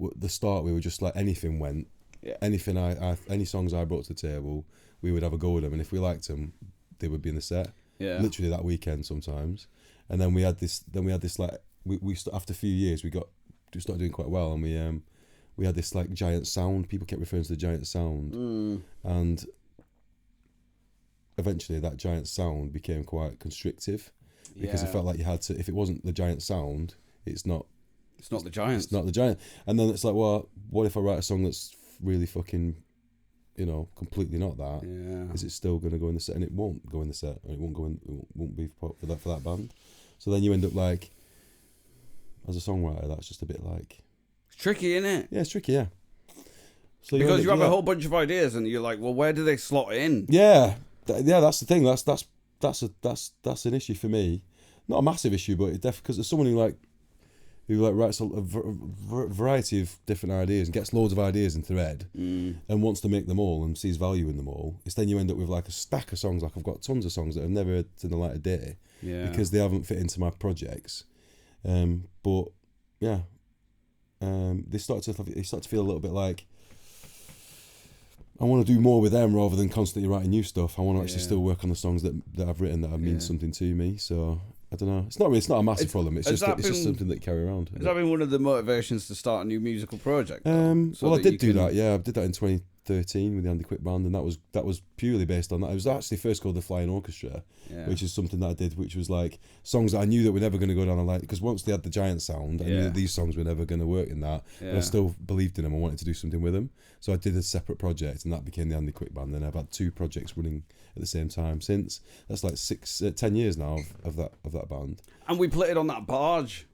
at the start we were just like anything went. Yeah. Anything any songs I brought to the table, we would have a go with them, and if we liked them, they would be in the set. Yeah. Literally that weekend sometimes. And then we had this like we after a few years we started doing quite well, and we had this like giant sound. People kept referring to the giant sound, and eventually that giant sound became quite constrictive because it felt like you had to. If it wasn't the giant sound, it's not the Giants. It's not the Giant. And then it's like, well, what if I write a song that's really fucking, completely not that? Yeah. Is it still going to go in the set? And it won't go in the set. And it won't be for that band. So then you end up like, as a songwriter, that's just a bit like. It's tricky, isn't it? Yeah, it's tricky. Yeah. So because you have a whole bunch of ideas, and you're like, well, where do they slot in? Yeah, that's the thing. That's an issue for me. Not a massive issue, but it definitely because there's someone who writes a variety of different ideas and gets loads of ideas in thread and wants to make them all and sees value in them all. It's then you end up with like a stack of songs. Like I've got tons of songs that have never seen the light of day because they haven't fit into my projects. But yeah, they start to feel a little bit like I want to do more with them rather than constantly writing new stuff. I want to actually still work on the songs that I've written that have mean something to me. So I don't know. It's not a massive problem. It's just something that you carry around. Has that been one of the motivations to start a new musical project? Well, I did do that. Yeah, I did that in 2013 with the Andy Quick Band, and that was purely based on that. It was actually first called the Flying Orchestra, which is something that I did, which was like songs that I knew that were never going to go down a line, because once they had the giant sound, I knew that these songs were never going to work in that. But I still believed in them. I wanted to do something with them, so I did a separate project, and that became the Andy Quick Band. Then I've had 2 projects running at the same time since. That's like 10 years now of that band. And we played on that barge.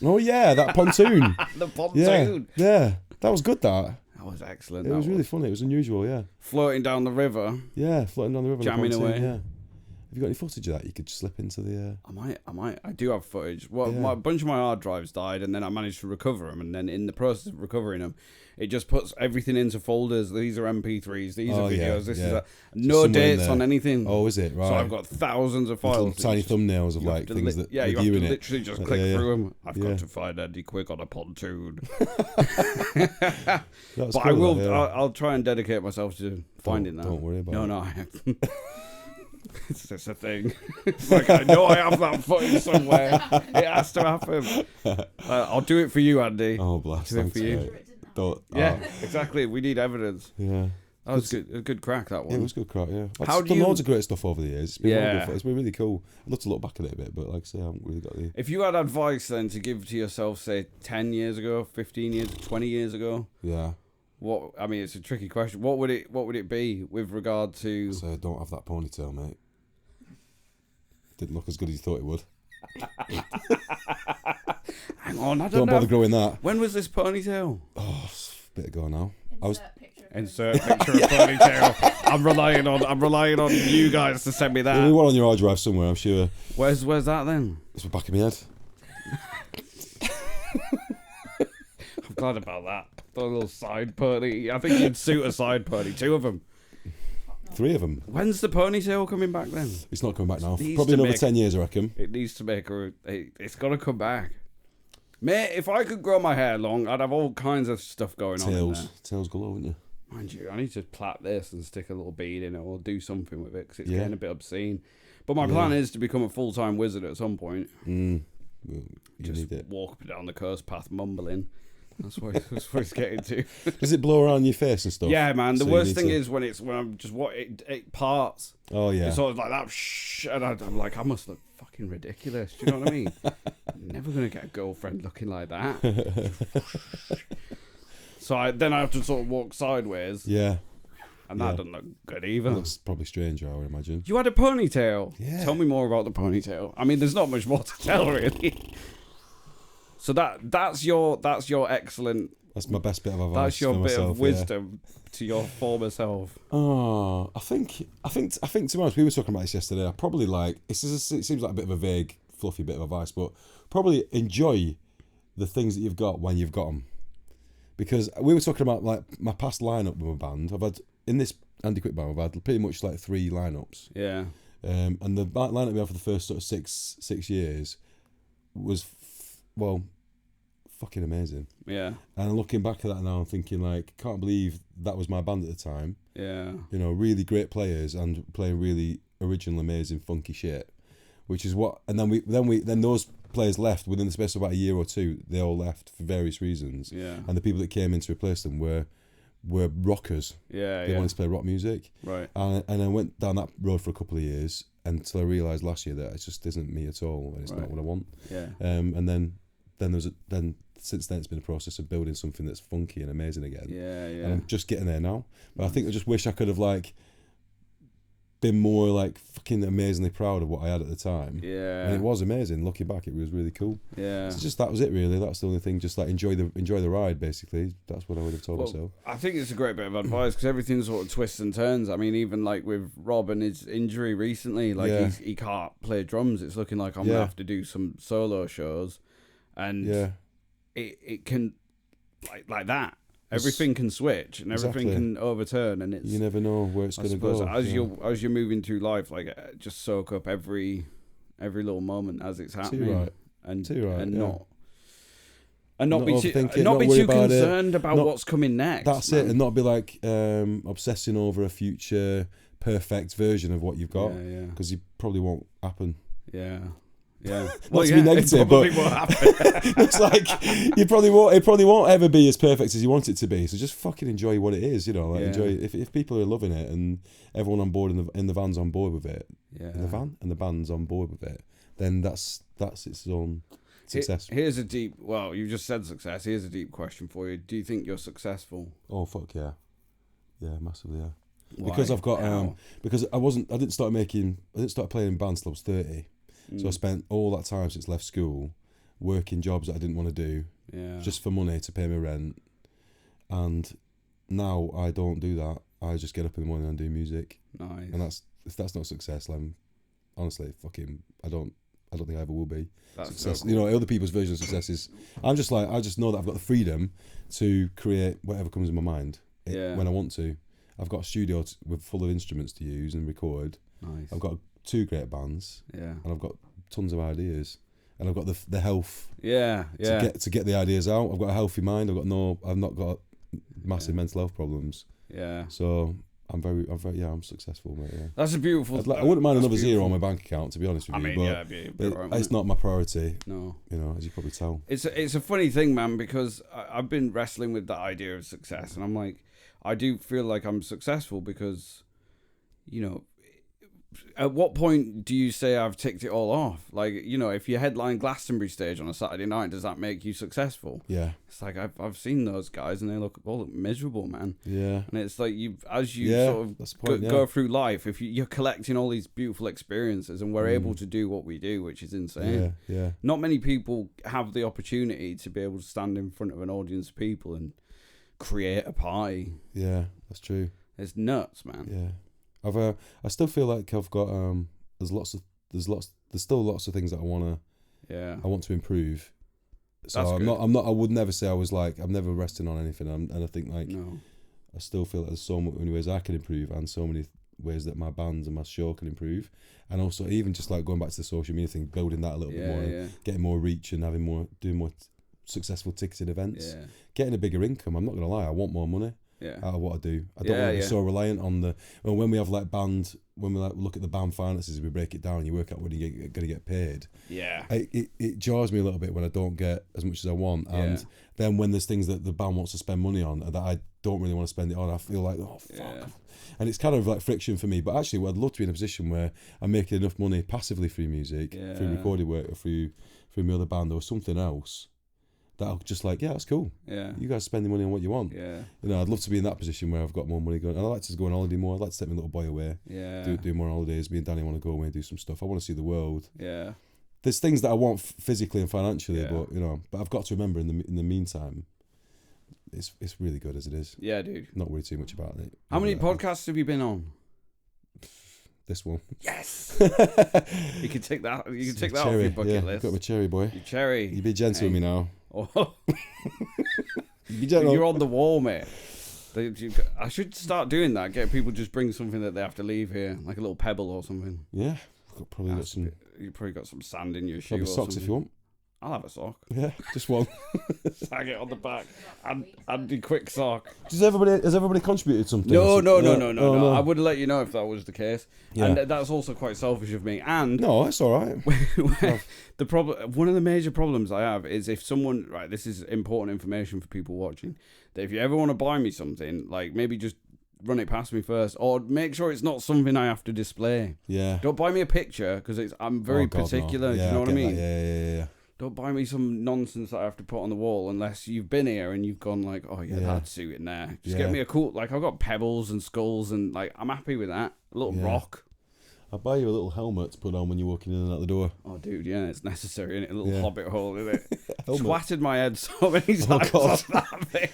Oh yeah, that pontoon. The pontoon. Yeah, that was good. That was excellent. It was really funny. It was unusual. Yeah. Floating down the river. Yeah, floating down the river. Jamming away. Yeah. Have you got any footage of that? You could slip into the. I might. I do have footage. Well, a bunch of my hard drives died, and then I managed to recover them. And then in the process of recovering them, it just puts everything into folders. These are MP3s. These are videos. This is no dates on anything. Oh, is it? Right. So I've got thousands of files. Tiny thumbnails of like things that. Yeah, you have to literally just click through them. I've got to find Andy Quick on a pontoon. But I will. I'll try and dedicate myself to finding that. Don't worry about it. No. It's just a thing. It's like, I know I have that footage somewhere. It has to happen. I'll do it for you, Andy. Oh, bless. Do it for you. Exactly. We need evidence. Yeah. That was good. A good crack, that one. Yeah, it was good crack, yeah. I've done loads of great stuff over the years. It's been really cool. I'd love to look back at it a bit, but like I say, I haven't really got the... If you had advice then to give to yourself, say, 10 years ago, 15 years, 20 years ago... Yeah. It's a tricky question. What would it be with regard to... So don't have that ponytail, mate. Didn't look as good as you thought it would. Hang on, I don't know. Don't bother growing that. When was this ponytail? Oh, it's a bit ago now. Insert picture of ponytail. I'm relying on you guys to send me that. There'll be one on your hard drive somewhere, I'm sure. Where's that then? It's the back of my head. I'm glad about that. The little side pony. I think you'd suit a side pony. 2 of them. 3 of them. When's the ponytail coming back then? It's not coming back now. Probably another 10 years, I reckon. It needs to make it's got to come back. Mate, if I could grow my hair long, I'd have all kinds of stuff going on. Tails galore, wouldn't you? Mind you, I need to plait this and stick a little bead in it or do something with it because it's getting a bit obscene. But my plan is to become a full-time wizard at some point. Well, just walk up down the coast path mumbling. That's what it's getting to. Does it blow around your face and stuff? Yeah, man. The worst thing is when I'm just it parts. Oh yeah. It's always like that. And I'm like, I must look fucking ridiculous. Do you know what I mean? I'm never gonna get a girlfriend looking like that. So I have to sort of walk sideways. Yeah. And that doesn't look good either. That looks probably stranger, I would imagine. You had a ponytail. Yeah. Tell me more about the ponytail. I mean, there's not much more to tell, really. So that's your excellent. That's my best bit of advice. That's your for bit myself, of wisdom to your former self. Oh, I think to be honest, we were talking about this yesterday. I probably it seems like a bit of a vague, fluffy bit of advice, but probably enjoy the things that you've got when you've got them. Because we were talking about like my past lineup with my band. I've had in this Andy Quick band, we've had pretty much like 3 lineups. Yeah. And the lineup we had for the first sort of six years was fucking amazing. Yeah. And looking back at that now, I'm thinking like, can't believe that was my band at the time. Yeah. You know, really great players and playing really original, amazing, funky shit. Which is what, and then those players left within the space of about a year or 2. They all left for various reasons. Yeah. And the people that came in to replace them were rockers. Yeah. They wanted to play rock music. Right. And I went down that road for a couple of years until I realised last year that it just isn't me at all, and it's not what I want. Yeah. And then since then it's been a process of building something that's funky and amazing again. Yeah. Yeah. And I'm just getting there now. But I think I just wish I could have like been more like fucking amazingly proud of what I had at the time. Yeah. And it was amazing. Looking back, it was really cool. Yeah. So just that was it really. That's the only thing. Just like enjoy the ride basically. That's what I would have told myself. I think it's a great bit of advice because everything sort of twists and turns. I mean, even like with Rob and his injury recently, like he can't play drums. It's looking like I'm gonna have to do some solo shows, and it can like that. Everything can switch and everything can overturn, and it's, you never know where it's going to go. As you're moving through life, like just soak up every little moment as it's happening, and not be too concerned about what's coming next. That's it, and not be like obsessing over a future perfect version of what you've got, because you probably won't happen. Yeah. Yeah, not to be negative, but it's like it probably won't ever be as perfect as you want it to be. So just fucking enjoy what it is, you know. Like enjoy it. If people are loving it and everyone on board in the van's on board with it, the van and the band's on board with it, then that's its own success. Here's a deep. Well, you just said success. Here's a deep question for you. Do you think you're successful? Oh fuck yeah, massively yeah. Why? Because I've got because I didn't start playing in bands till I was 30. So I spent all that time since left school working jobs that I didn't want to do, just for money to pay my rent. And now I don't do that. I just get up in the morning and do music. Nice. And if that's not success, then honestly, I don't think I ever will be. That's success. So cool. You know, other people's version of success is I just know that I've got the freedom to create whatever comes in my mind when I want to. I've got a studio full of instruments to use and record. Nice. I've got 2 great bands, and I've got tons of ideas, and I've got the health, to get the ideas out. I've got a healthy mind. I've not got massive mental health problems. Yeah. So I'm successful, mate. Yeah. That's a beautiful. I wouldn't mind another zero on my bank account, to be honest with you. But it's not my priority. No. You know, as you probably tell. It's a funny thing, man, because I've been wrestling with the idea of success, and I'm like, I do feel like I'm successful because, you know. At what point do you say I've ticked it all off? Like, you know, if you headline Glastonbury stage on a Saturday night, does that make you successful? Yeah. It's like I've seen those guys and they look miserable, man. Yeah. And it's like as you sort of go through life, if you're collecting all these beautiful experiences, and we're able to do what we do, which is insane. Yeah. Not many people have the opportunity to be able to stand in front of an audience of people and create a party. Yeah, that's true. It's nuts, man. Yeah. I still feel like I've got there's still lots of things that I want to improve. So I would never say I was like, I'm never resting on anything, and I think like I still feel like there's so many ways I can improve, and so many ways that my bands and my show can improve, and also even just like going back to the social media thing, building that a little bit more, and getting more reach and doing more successul ticketed events, getting a bigger income. I'm not gonna lie, I want more money. Out of what I do. I don't want to be so reliant on when we have like when we like look at the band finances, we break it down and you work out when you're going to get paid. Yeah. It jars me a little bit when I don't get as much as I want. And then when there's things that the band wants to spend money on that I don't really want to spend it on, I feel like, oh, fuck. Yeah. And it's kind of like friction for me. But actually, I'd love to be in a position where I'm making enough money passively through music, through recorded work, or through my other band or something else. That I'll just like, that's cool. Yeah. You guys spending money on what you want. Yeah. You know, I'd love to be in that position where I've got more money going. And I like to go on holiday more. I'd like to take my little boy away. Yeah. Do more holidays. Me and Danny want to go away and do some stuff. I want to see the world. Yeah. There's things that I want physically and financially, but I've got to remember in the meantime, it's really good as it is. Yeah, dude. Not worry too much about it. How many podcasts have you been on? This one. Yes. You can take that. You can take that off your bucket list. Got my cherry, boy. Your cherry. You be gentle with me now. Oh. You're on the wall, mate. I should start doing that. Get people just bring something that they have to leave here, like a little pebble or something. Yeah, probably got some. You probably got some sand in your shoe. Probably or socks something. if you want. I'll have a sock. Yeah, just one. Sag it on the back. And the quick sock. Has everybody contributed something? No. no. I would let you know if that was the case. Yeah. And that's also quite selfish of me. And No, that's all right. the problem, one of the major problems I have is if someone, right, this is important information for people watching, that if you ever want to buy me something, like maybe just run it past me first, or make sure it's not something I have to display. Yeah. Don't buy me a picture because I'm very particular. No. Do Yeah, you know what I mean? Yeah. Don't buy me some nonsense that I have to put on the wall unless you've been here and you've gone like, oh yeah, that'd suit in there. Just get me a cool, like I've got pebbles and skulls and like I'm happy with that. A little rock. I'll buy you a little helmet to put on when you're walking in and out the door. Oh dude, yeah, it's necessary, isn't it? A little hobbit hole, isn't it? Helmet. Twatted my head so many times. God. On that thing.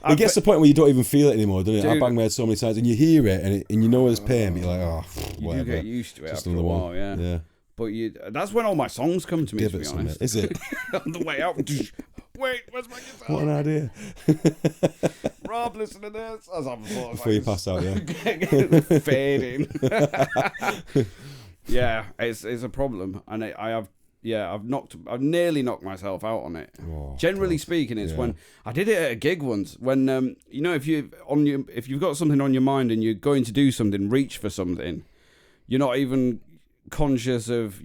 It gets to the point where you don't even feel it anymore, doesn't it? Dude, I bang my head so many times and you hear it and you know there's pain, but you're like, oh, whatever. You do get used to it Just after a while, yeah. But that's when all my songs come to me, Give to it be some, honest. is it? On the way out. Wait, where's my guitar? What an idea. Rob, listen to this. As I'm sort of Before you pass out, yeah. Fading. Yeah, it's a problem. And I've nearly knocked myself out on it. Oh, Generally speaking, it's when I did it at a gig once. When if you've got something on your mind and you're going to do something, reach for something, you're not even conscious of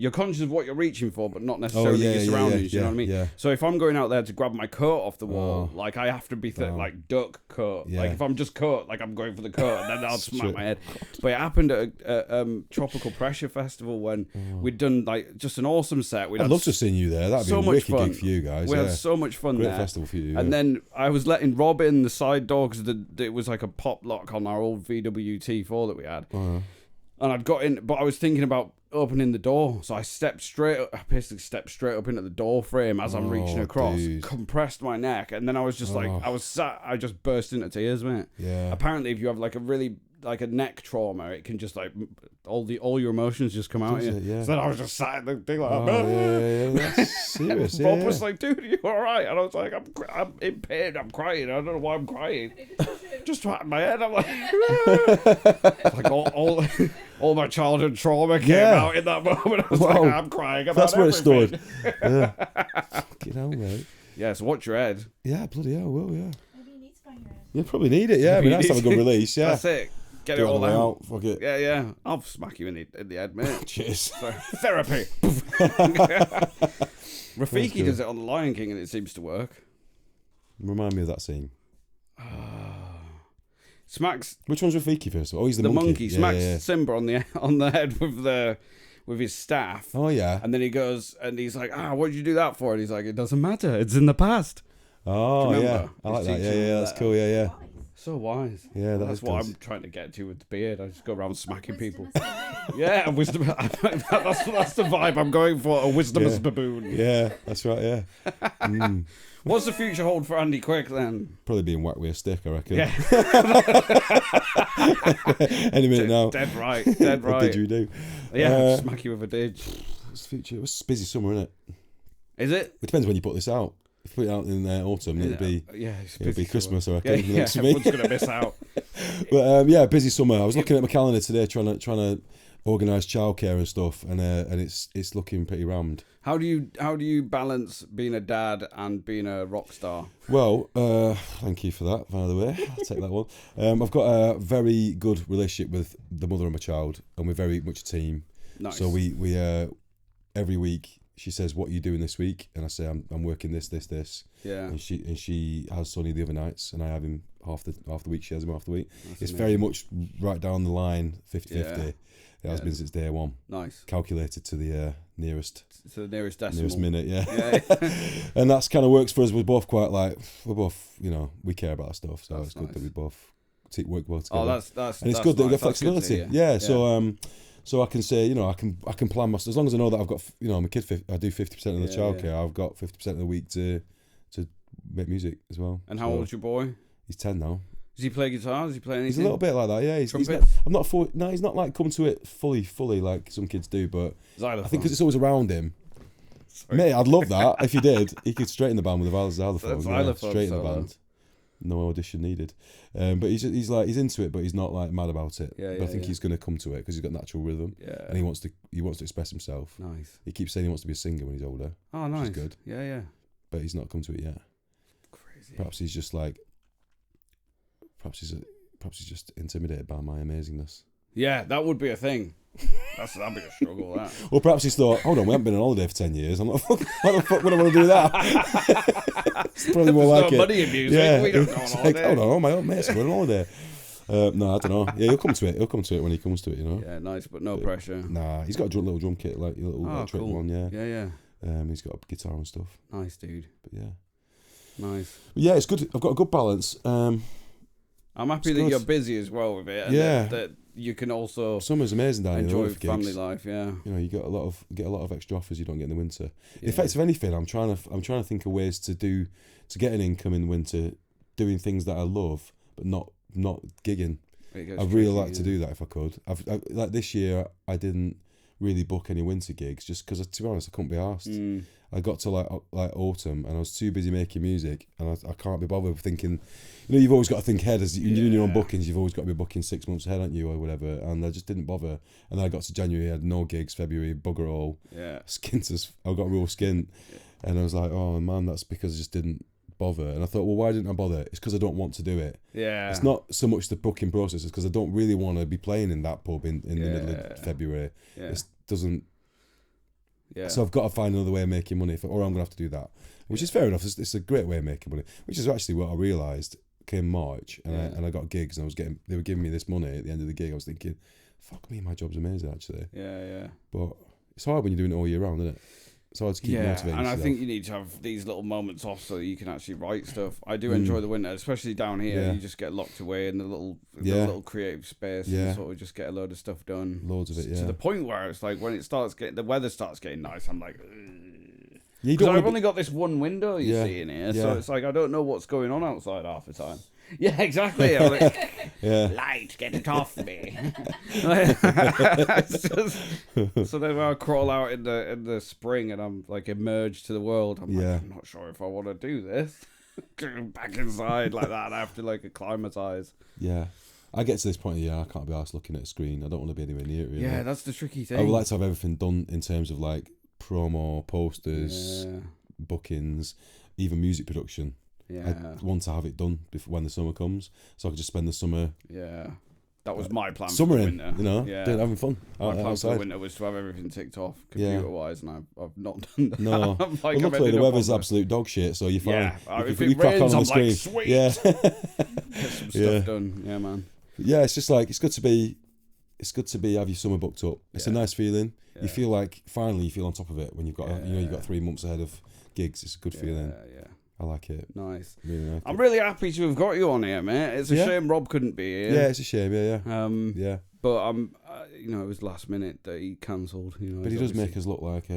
what you're reaching for, but not necessarily your surroundings. You know what I mean? Yeah. So if I'm going out there to grab my coat off the wall, like I have to be like duck coat. Yeah. Like if I'm just coat, like I'm going for the coat, and then I'll smack my head. But it happened at a Tropical Pressure Festival when we'd done like just an awesome set. I'd love to have seen you there. That'd be a wicked gig for you guys. We had so much fun Great there. festival for you. And then I was letting Rob in the side dogs. It was like a pop lock on our old VW T4 that we had. And I'd got in, but I was thinking about opening the door, so I basically stepped straight up into the door frame as I'm reaching across, compressed my neck, and then I was just I just burst into tears, mate. Yeah. Apparently, if you have like a neck trauma, it can just like all your emotions just come out of you. Yeah. So then I was just sat in the thing like that's serious. Bob was like, "Dude, are you all right?" And I was like, "I'm in pain. I'm crying. I don't know why I'm crying." Just twatting my head. I'm like, like all my childhood trauma came out in that moment. I was like, I'm crying about That's where everything. it stood. Yeah. Fucking hell, mate. Yeah, so watch your head. Yeah, bloody hell, will, yeah. Maybe you need to bang your head. You probably need it, yeah. I mean, that's have a good release, yeah. That's it. Get it all all the way out. Fuck it. Yeah. I'll smack you in the head, mate. Cheers. Therapy. Rafiki does it on The Lion King and it seems to work. Remind me of that scene. Smacks. Which one's Rafiki first of all? Oh, he's the monkey. Yeah, Smacks Simba on the head with his staff. Oh yeah. And then he goes and he's like, what did you do that for? And he's like, it doesn't matter. It's in the past. Oh yeah. I like that. Yeah. That's cool. Yeah. So wise. Yeah, that's what I'm trying to get to with the beard. I just go around smacking people. Yeah, wisdom. That's the vibe I'm going for. A wisdomous baboon. Yeah, that's right. Yeah. What's the future hold for Andy Quick then? Probably being whacked with a stick, I reckon. Yeah. Any minute now. Dead right. What did you do? Yeah, smack you with a didge. What's the future? It's a busy summer, isn't it? Is it? It depends when you put this out. If you put it out in autumn, it'll be Christmas, I reckon. Yeah, everyone's going to miss out. But busy summer. I was looking at my calendar today, trying to organise childcare and stuff, and it's looking pretty rammed. How do you balance being a dad and being a rock star? Well, thank you for that, by the way. I'll take that one. I've got a very good relationship with the mother of my child, and we're very much a team. Nice. So we every week she says, "What are you doing this week?" And I say, "I'm working this." Yeah. And she has Sonny the other nights, and I have him half the week. She has him half the week. That's it's amazing. very much right down the line, 50-50. Yeah. It has been since day one. Nice. Calculated to the nearest decimal. Nearest minute, yeah. And that's kind of works for us. We're both we care about our stuff, so it's good that we both work well together. Oh, that's and it's that's good that nice. we've got That's good to flexibility. hear. Yeah. So I can say, I can plan as long as I know that I've got, I'm a kid. I do 50% of the childcare. I've got 50% of the week to make music as well. And how old's your boy? He's 10 now. Does he play guitar? Does he play anything? He's a little bit like that, yeah. He's not, he's not like come to it fully like some kids do, but xylophone. I think because it's always around him. Sorry. Mate, I'd love that if he did. He could straighten the band with a xylophone. Xylophone straighten the band. No audition needed. But he's into it, but he's not like mad about it. Yeah, but I think he's going to come to it because he's got natural rhythm. Yeah. And he wants to express himself. Nice. He keeps saying he wants to be a singer when he's older. Oh, nice. Which is good. Yeah. But he's not come to it yet. Crazy. Perhaps he's just like. Perhaps he's just intimidated by my amazingness. Yeah, that would be a thing. That'd be a struggle, that. Or perhaps he's thought, hold on, we haven't been on holiday for 10 years. I'm not, how the fuck would I want to do that? It's probably more There's like no it. money in music. Yeah, We don't go on it's holiday. hold on, my old mate's going on holiday. No, I don't know. Yeah, he'll come to it. He'll come to it when he comes to it, you know. Yeah, nice, but no pressure. Nah, he's got a little drum kit, like a little trick cool. one, yeah. Yeah. He's got a guitar and stuff. Nice, dude. But yeah. Nice. But yeah, it's good. I've got a good balance. I'm happy that good. you're busy as well with it. And Yeah. that you can also Summer's amazing down here. enjoy Gigs. family life, yeah. You know, you get a lot of extra offers you don't get in the winter. Yeah. In fact, if anything, I'm trying to think of ways to get an income in the winter, doing things that I love, but not gigging. I'd really like to do that if I could. Like this year, I didn't really book any winter gigs just because, to be honest, I couldn't be arsed. I got to like autumn and I was too busy making music, and I can't be bothered thinking. You know, you've always got to think ahead as you're doing your own bookings. You've always got to be booking 6 months ahead, aren't you, or whatever? And I just didn't bother. And then I got to January, I had no gigs. February, bugger all. Yeah. I got real skint, and I was like, oh man, that's because I just didn't bother. And I thought, well, why didn't I bother? It's because I don't want to do it. Yeah. It's not so much the booking process; it's because I don't really want to be playing in that pub in the middle of February. Yeah. It doesn't. Yeah. So I've got to find another way of making money, or I'm going to have to do that, which is fair enough. It's a great way of making money, which is actually what I realised came March, and I got gigs, and they were giving me this money at the end of the gig. I was thinking, fuck me, my job's amazing actually. Yeah. But it's hard when you're doing it all year round, isn't it? It's hard to keep motivating and I yourself. think you need to have these little moments off so that you can actually write stuff. I do enjoy the winter, especially down here. Yeah. You just get locked away in the little creative space and sort of just get a load of stuff done. Loads of it, yeah. To the point where it's like when the weather starts getting nice, I'm like, You because don't I've only got this one window you Yeah. see in here, Yeah. so it's like I don't know what's going on outside half the time. Yeah, exactly. I'm like, yeah. light, get it off me. It's just, so then when I crawl out in the spring and I'm like emerged to the world, I'm like, I'm not sure if I want to do this. Going back inside like that, and I have to like acclimatise. Yeah. I get to this point of the year, I can't be arsed looking at a screen. I don't want to be anywhere near it, really. Yeah, that's the tricky thing. I would like to have everything done in terms of like promo, posters, bookings, even music production. Yeah. I want to have it done before when the summer comes, so I could just spend the summer. Yeah. That was my plan Summer for the in, winter. you know, Yeah. doing having fun My plan for outside. the winter was to have everything ticked off computer-wise, and I've not done that. No, I'm well, I'm luckily ended the up weather's on absolute dog shit, so you're fine. Yeah, if you it crack rains, on I'm the screen. like, sweet. Yeah, Get some stuff done. Yeah, man. yeah. It's just like it's good to be have your summer booked up. It's a nice feeling. Yeah. You feel like finally you feel on top of it when you've got you've got 3 months ahead of gigs. It's a good feeling. Yeah. I like it. Nice. Really like I'm it. really happy to have got you on here, mate. It's a shame Rob couldn't be here. Yeah, it's a shame. Yeah. Yeah. But it was last minute that he cancelled. You know, But he does make us look like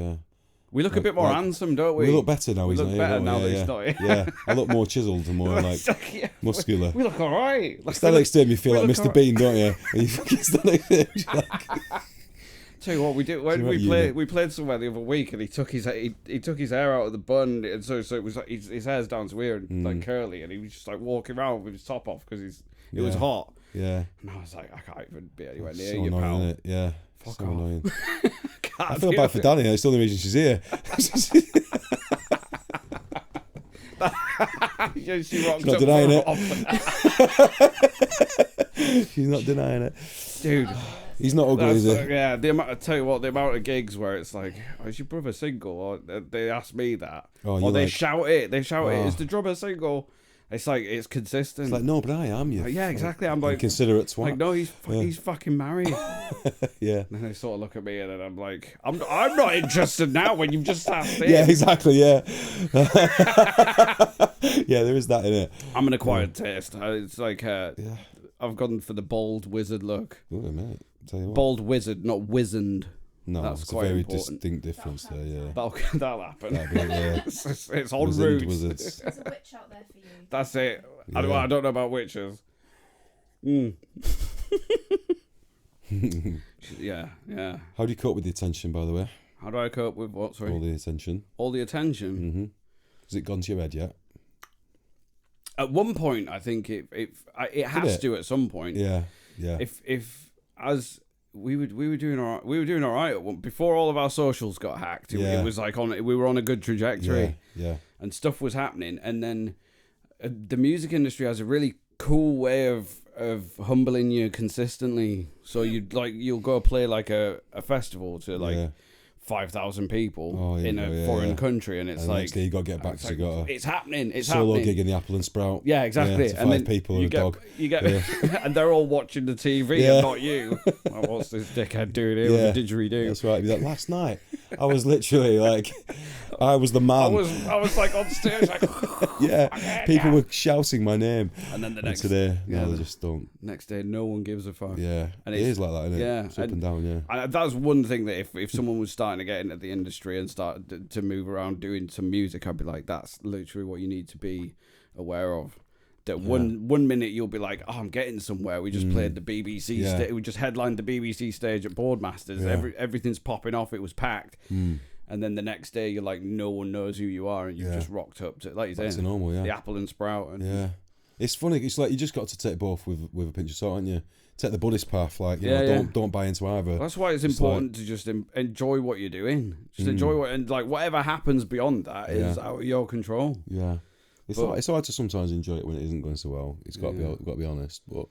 we look a bit more handsome, don't we? we look better now. We He's look not better here. now don't we? that he's not here. Yeah, I look more chiseled and more like muscular. We look all right. Like, Stand next to him, you feel we like look Mr. alright. Bean, don't you? And you fucking stand next to him. You're like, Tell you what, we did when we played somewhere the other week, and he took his hair out of the bun, and so it was like his hair's down to here and like curly, and he was just like walking around with his top off because it was hot. yeah. And I was like, I can't even be anywhere near So you, annoying, pal. isn't it? Yeah. Fuck so off. annoying. Can't I feel do bad for it. Danny. It's the only reason she's here. Yeah, she rocks She's not up denying for it. She's not denying it. dude. He's not ugly, is he? Yeah, I tell you what, the amount of gigs where it's like, oh, is your brother single? Or they ask me that. Oh, or they like, shout it. They shout it. Oh. Is the drummer single? It's like, it's consistent. it's like, no, but I am you. Yeah, exactly. I'm like, Considerate twat. no, he's fucking married. Yeah. And they sort of look at me, and then I'm like, I'm not interested now when you've just asked it. Yeah, exactly, yeah. Yeah, there is that in it. I'm an acquired taste. It's like, Yeah. I've gone for the bold wizard look. Oh, mate. Tell you what. Bold wizard, not wizened. No, That's it's a quite very important. distinct difference there, yeah. That'll happen. That'd be, yeah. It's on Wizened route. wizards. There's a witch out there for you. That's it. Yeah. I don't know about witches. Yeah. How do you cope with the attention, by the way? How do I cope with what? Sorry. All the attention. All the attention. Mm-hmm. Has it gone to your head yet? At one point, I think it has to at some point. Yeah. If as we were doing all right before all of our socials got hacked. It was like we were on a good trajectory. Yeah. And stuff was happening, and then the music industry has a really cool way of humbling you consistently. So you'll go play like a festival to 5,000 people in a foreign country, and it's and like next day you got to get back to it's happening. It's solo happening. gig in the Apple and Sprout. Yeah, exactly. To and then people you and a dog. You get, and they're all watching the TV and not you. Like, what's this dickhead doing here with a didgeridoo? That's right. Like, last night, I was literally like, I was the man. I was like on stage, like people were shouting my name. And then the next day, no, they just don't. Next day, no one gives a fuck. Yeah, and it is like that, isn't it? Yeah, it's up and down. Yeah, that's one thing that if someone was starting to get into the industry and start to move around doing some music, I'd be like, that's literally what you need to be aware of. That one minute you'll be like, oh, I'm getting somewhere. We just played the BBC stage. We just headlined the BBC stage at Boardmasters. Yeah. Everything's popping off. It was packed. And then the next day you're like, no one knows who you are, and you've just rocked up to, like you said, normal, the Apple and Sprout. And it's funny. It's like you just got to take both with a pinch of salt, haven't you? Take the Buddhist path, like don't buy into either. That's why it's important to just enjoy what you're doing. Just enjoy and like whatever happens beyond that is out of your control. Yeah, it's hard to sometimes enjoy it when it isn't going so well. It's got to be honest, but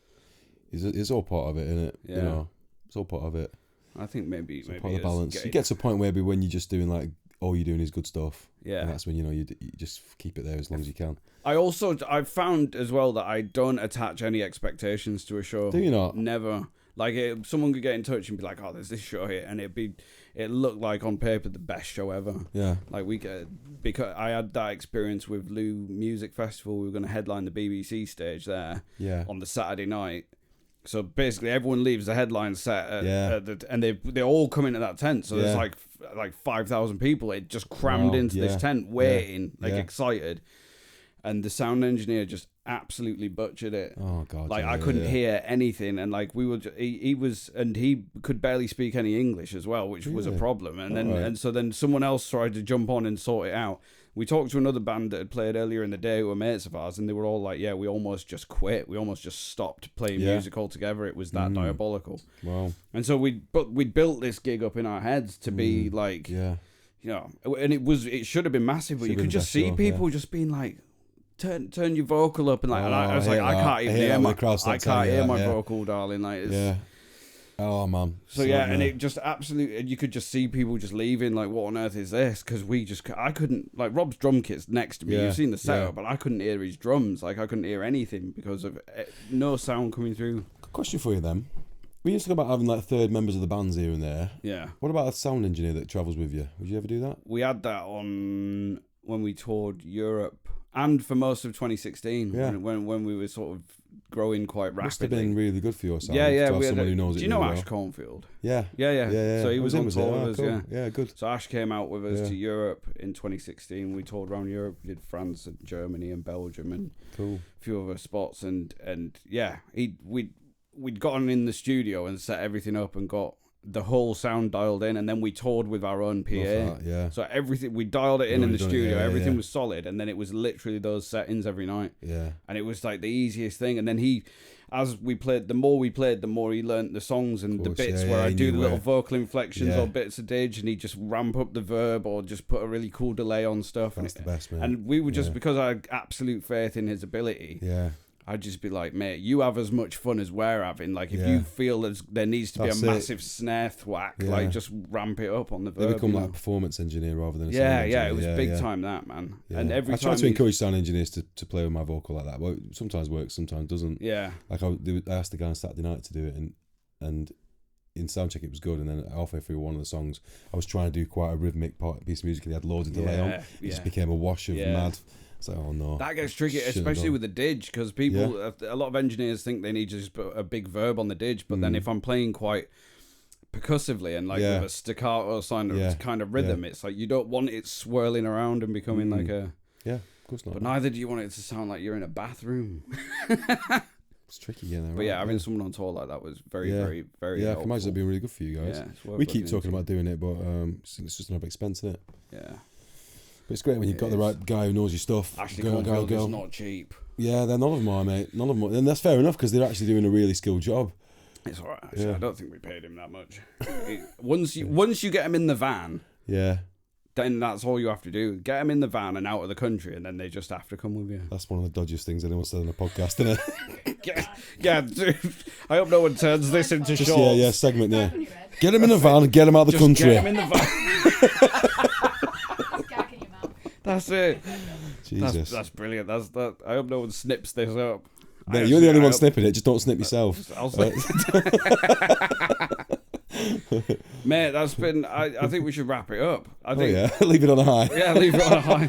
it's all part of it, isn't it? Yeah. You know, it's all part of it. I think maybe part of the balance. You get to a point where maybe when you're just doing like all you're doing is good stuff. Yeah, and that's when you just keep it there as long as you can. I've found as well that I don't attach any expectations to a show. Do you not? Never. Like someone could get in touch and be like, "Oh, there's this show here," and it looked like on paper the best show ever. Yeah. Like because I had that experience with Lou Music Festival. We were going to headline the BBC stage there. Yeah. On the Saturday night. So basically, everyone leaves the headline set, and they all come into that tent. So there's like 5,000 people. It just crammed into this tent, waiting, excited. And the sound engineer just absolutely butchered it. Oh God! Like I couldn't hear anything, and like he could barely speak any English as well, which was a problem. And so then someone else tried to jump on and sort it out. We talked to another band that had played earlier in the day who were mates of ours, and they were all like, "Yeah, we almost just quit. We almost just stopped playing music altogether. It was that diabolical." Wow! And so we built this gig up in our heads to be like, you know, and it should have been massive, but you could just see people just being like, turn your vocal up, and like, and I was like, I can't even hear my vocal, darling. Like, it's, oh man. So and it just absolutely, and you could just see people just leaving. Like, what on earth is this? Because I couldn't, like, Rob's drum kit's next to me. You've seen the setup, but I couldn't hear his drums. Like, I couldn't hear anything because of no sound coming through. Good question for you then. We used to talk about having like third members of the bands here and there. Yeah. What about a sound engineer that travels with you? Would you ever do that? We had that on when we toured Europe. And for most of 2016, when we were sort of growing quite rapidly. Must have been really good for your sound. Yeah. To have someone who knows do it you know really Ash well. Cornfield? Yeah. So he was on tour with us, Yeah, good. So Ash came out with us to Europe in 2016. We toured around Europe. We did France and Germany and Belgium and a few other spots. And we'd gotten in the studio and set everything up and got the whole sound dialed in, and then we toured with our own PA. So everything, we dialed it in the studio. Everything was solid, and then it was literally those settings every night. Yeah. And it was like the easiest thing. And then as we played, the more he learnt the songs and the bits where I do the little vocal inflections or bits of dig, and he'd just ramp up the verb or just put a really cool delay on stuff. That's the best, man. And we were just, because I had absolute faith in his ability. Yeah. I'd just be like, mate, you have as much fun as we're having. Like, if you feel there needs to be a massive snare thwack, like, just ramp it up on the verb. They become like a performance engineer rather than a sound engineer. It was big time that, man. Yeah. And every I time try to encourage sound engineers to play with my vocal like that. Well, sometimes works, sometimes doesn't. Yeah. Like I asked the guy on Saturday night to do it, and in soundcheck it was good, and then halfway through one of the songs I was trying to do quite a rhythmic piece of music, and he had loads of delay on. It just became a wash of mad. So, oh no, that gets tricky, especially with the dig, because people, a lot of engineers think they need to just put a big verb on the dig, but then if I'm playing quite percussively and like with a staccato kind of rhythm, it's like you don't want it swirling around and becoming like a of course not. But neither do you want it to sound like you're in a bathroom. It's tricky, yeah. But having someone on tour like that was very, very, very. Yeah, I helpful. can imagine it being really good for you guys. We keep talking about doing it, but it's just another expense, isn't it? Yeah. But it's great when you've got the right guy who knows your stuff. Ashley Cornfield is not cheap. Yeah, none of them are, mate. None of them are. And that's fair enough because they're actually doing a really skilled job. It's alright. Actually, Yeah. I don't think we paid him that much. Once you get him in the van, Yeah. then that's all you have to do. Get him in the van and out of the country, and then they just have to come with you. That's one of the dodgiest things anyone said on a podcast, isn't it? Yeah, dude. I hope no one turns this into Just, shorts. yeah, segment, yeah. When you're ready. Get him in the van and get him out of the Just country. get him in the van. Gag in your mouth. That's it. Jesus. That's brilliant. That. I hope no one snips this up. Mate, you're the only one snipping it, just don't snip yourself. I'll Mate, that's been. I think we should wrap it up. I think. Yeah, leave it on a high. Yeah, leave it on a high.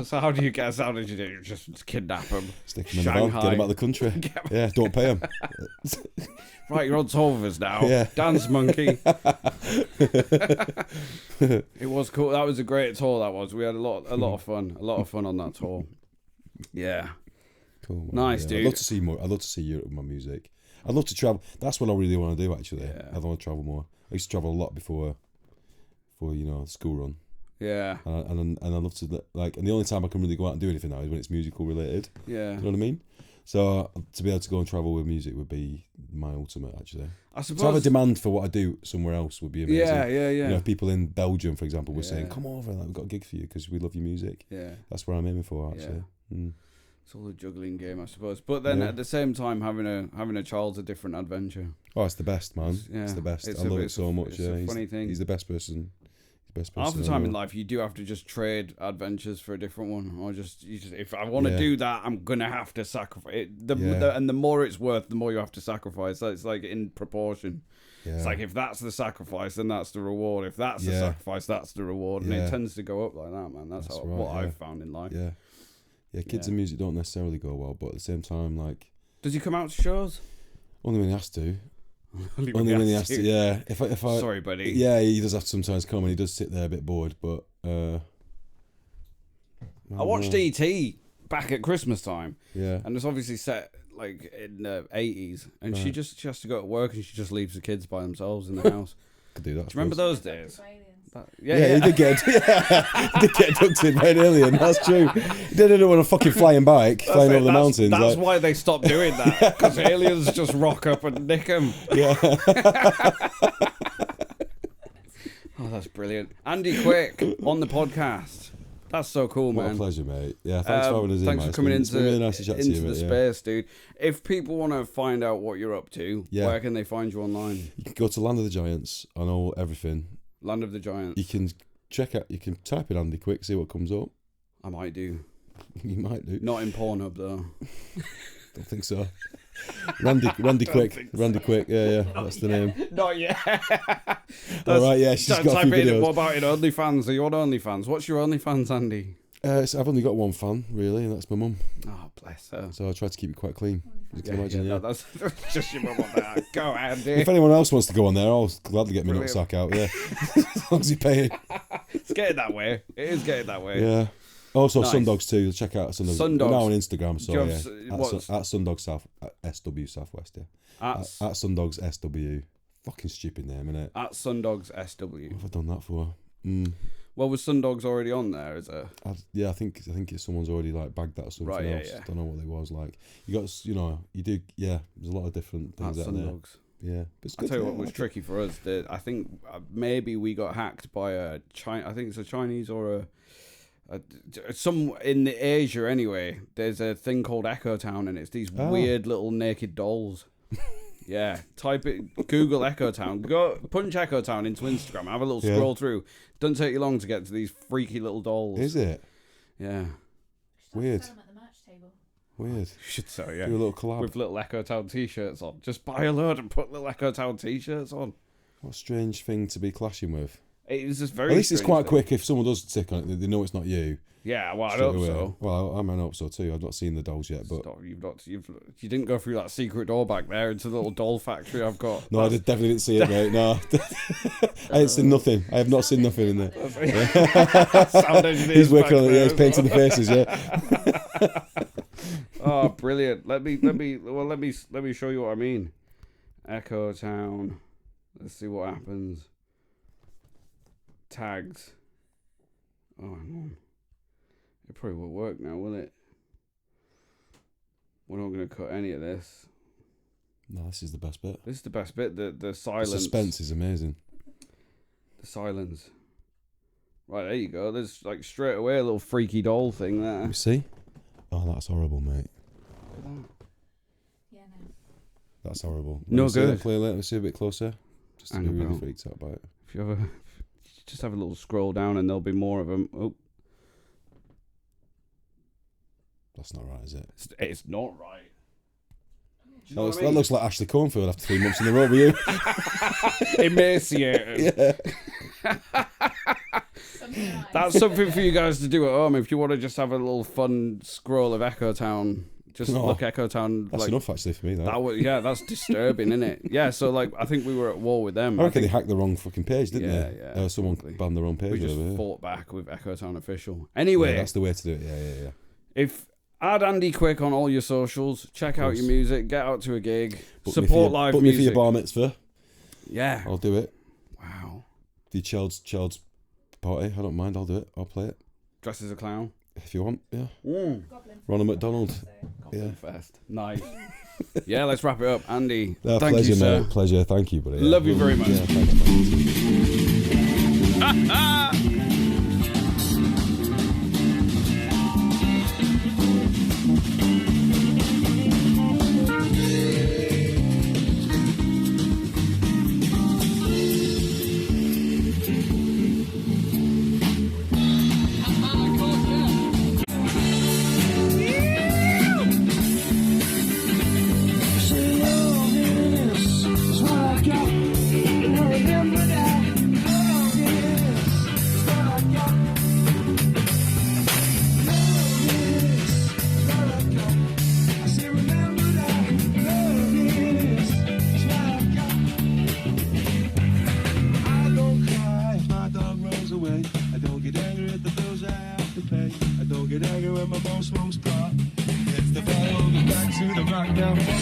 So how do you get us out? Did you do? Just kidnap them, Stick him in the van, get him out of the country. Yeah, don't pay him. Right, you're on tour with us now. Yeah. Dance monkey. It was cool. That was a great tour. That was. We had a lot of fun. A lot of fun on that tour. Yeah. Cool. Man. Nice, yeah. dude. I'd love to see more. I'd love to see Europe with my music. I'd love to travel. That's what I really want to do. Actually, Yeah. I want to travel more. I used to travel a lot before school run. Yeah. And I love to like. And the only time I can really go out and do anything now is when it's musical related. Yeah. You know what I mean? So to be able to go and travel with music would be my ultimate. Actually, I suppose. to have a demand for what I do somewhere else would be amazing. Yeah. You know, if people in Belgium, for example, were saying, Yeah. "Come over, like, we've got a gig for you because we love your music." Yeah. That's where I'm aiming for. Actually. Mm. It's all a juggling game, I suppose. But then Yeah. at the same time, having a child's a different adventure. Oh, it's the best, man. Yeah. It's the best. It's I a- love it it's so a- much. it's Yeah, a funny thing. He's the best person. Half the time I in know. life, you do have to just trade adventures for a different one, or just if I want to Yeah. do that, I'm gonna have to sacrifice it. Yeah. And the more it's worth, the more you have to sacrifice. So it's like in proportion. Yeah. It's like if that's the sacrifice, then that's the reward. If that's the Yeah. sacrifice, that's the reward, and Yeah. it tends to go up like that, man. That's That's how, right, what yeah. I've found in life. Yeah. Yeah, kids and music don't necessarily go well, but at the same time, like, Does he come out to shows? only when he has to. Only Only when he has to. Yeah. If I. Sorry, buddy. Yeah, he does have to sometimes come, and he does sit there a bit bored, but. I watched E.T. back at Christmas time, Yeah. and it's obviously set like in the 80s, and she has to go to work, and she just leaves the kids by themselves in the house. Could do that. Do you remember those Abducted days? by aliens. Yeah, he did get he did get abducted by an alien. That's true. He did it on a fucking flying bike, flying over the mountains. That's like, why they stopped doing that, because aliens just rock up and nick them. yeah. Oh, that's brilliant. Andy Quick on the podcast. That's so cool, What man. a pleasure, mate. Yeah, thanks for having us in, Thanks mate. for coming It's been really nice to into chat to you, the mate, yeah. space, dude. If people want to find out what you're up to, Yeah. where can they find you online? You can go to Land of the Giants. I know everything. Land of the Giants. You can check out. You can type in Andy Quick, see what comes up. I might do. You might do. Not in Pornhub though. Don't think so. Randy Quick. think so. Randy Quick. Yeah, that's the name. Not yet. All right, yeah, she's got a type few in, videos. what about in OnlyFans? Are you on OnlyFans? What's your OnlyFans, Andy? So I've only got one fan, really, and that's my mum. Oh, bless her. So I try to keep it quite clean. You can imagine, yeah. No, that's just your mum on that. Go, Andy. If anyone else wants to go on there, I'll gladly get my Brilliant. nutsack out, yeah. As long as you're paying. It's getting that way. It is getting that way. Yeah. Also, Nice. Sundogs too. Check out Sundogs. Sundogs. We're now on Instagram, so Do you yeah. have At Sundogs South, at SW Southwest, yeah. At Sundogs SW. Fucking stupid name, innit? At Sundogs SW. What have I done that for? Well, was Sundogs already on there? Is it? Yeah, I think someone's already like bagged that or something Right, yeah, else. yeah. Don't know what it was like. You got, you do, yeah. There's a lot of different At things out there. Sundogs. Yeah, but it's I'll good. tell you yeah, what was I like it. tricky for us. I think maybe we got hacked by a China. I think it's a Chinese or some in Asia anyway. There's a thing called Echo Town, and it's these weird little naked dolls. Yeah, type it. Google Echo Town. Go punch Echo Town into Instagram. Have a little Yeah. scroll through. Doesn't take you long to get to these freaky little dolls. Is it Yeah. Weird. Sell them at the merch table. weird? You should so, yeah. Do a little collab. With little Echo Town t-shirts on. Just buy a load and put little Echo Town t-shirts on. What a strange thing to be clashing with. It was just very. At least it's strange quite thing. quick. If someone does tick on it, they know it's not you. Yeah, well, I straight hope away. so. Well, I might hope so too. I've not seen the dolls yet, but Stop, you didn't go through that secret door back there into the little doll factory I've got. no, I definitely didn't see it, mate. No, I ain't seen nothing. I have not seen nothing in there. Sound engineer's He's working back on it. there Yeah, he's as painting the well. faces. Yeah. Oh, brilliant! Let me show you what I mean. Echo Town. Let's see what happens. Tags. Oh, hang on. It probably won't work now, will it? We're not going to cut any of this. No, this is the best bit. This is the best bit. The silence. The suspense is amazing. The silence. Right, there you go. There's like straight away a little freaky doll thing there. You see? Oh, that's horrible, mate. Look at that. Yeah, no. That's horrible. No Let me good. See that clearly. Let me see a bit closer. Just to Hang be really about. freaked out by it. If you ever just have a little scroll down, and there'll be more of them. Oh, That's not right, is it? it's not right. Do you That know looks, what I mean? that looks like Ashley Cornfield after 3 months in a row with you. Emaciated. Yeah. Something nice. That's something for you guys to do at home if you want to just have a little fun scroll of Echo Town. Just Oh, look Echo Town. That's like, enough actually for me. That. Yeah, that's disturbing, isn't it? Yeah, so like I think we were at war with them. I reckon they hacked the wrong fucking page, didn't Yeah, they? yeah, Someone probably. banned the wrong We page just over here. fought back with Echo Town official. Anyway, Yeah, that's the way to do it. Yeah. if add Andy Quick on all your socials, check out your music, get out to a gig, Book me for support your- live book me music. for your bar mitzvah. Yeah. I'll do it. Wow. The child's party. I don't mind. I'll do it. I'll play it Dressed as a clown. if you want. Yeah. Goblin Ronald Fest, McDonald. so- Goblin Fest. Nice. Yeah, let's wrap it up. Andy, No, thank pleasure, you, sir. mate. Pleasure. Thank you, buddy. Yeah. Love you very much. Yeah, thanks. I don't cry if my dog runs away. I don't get angry at the bills I have to pay. I don't get angry when my mom smokes pot. It's the Fatherhood, back to the rock down.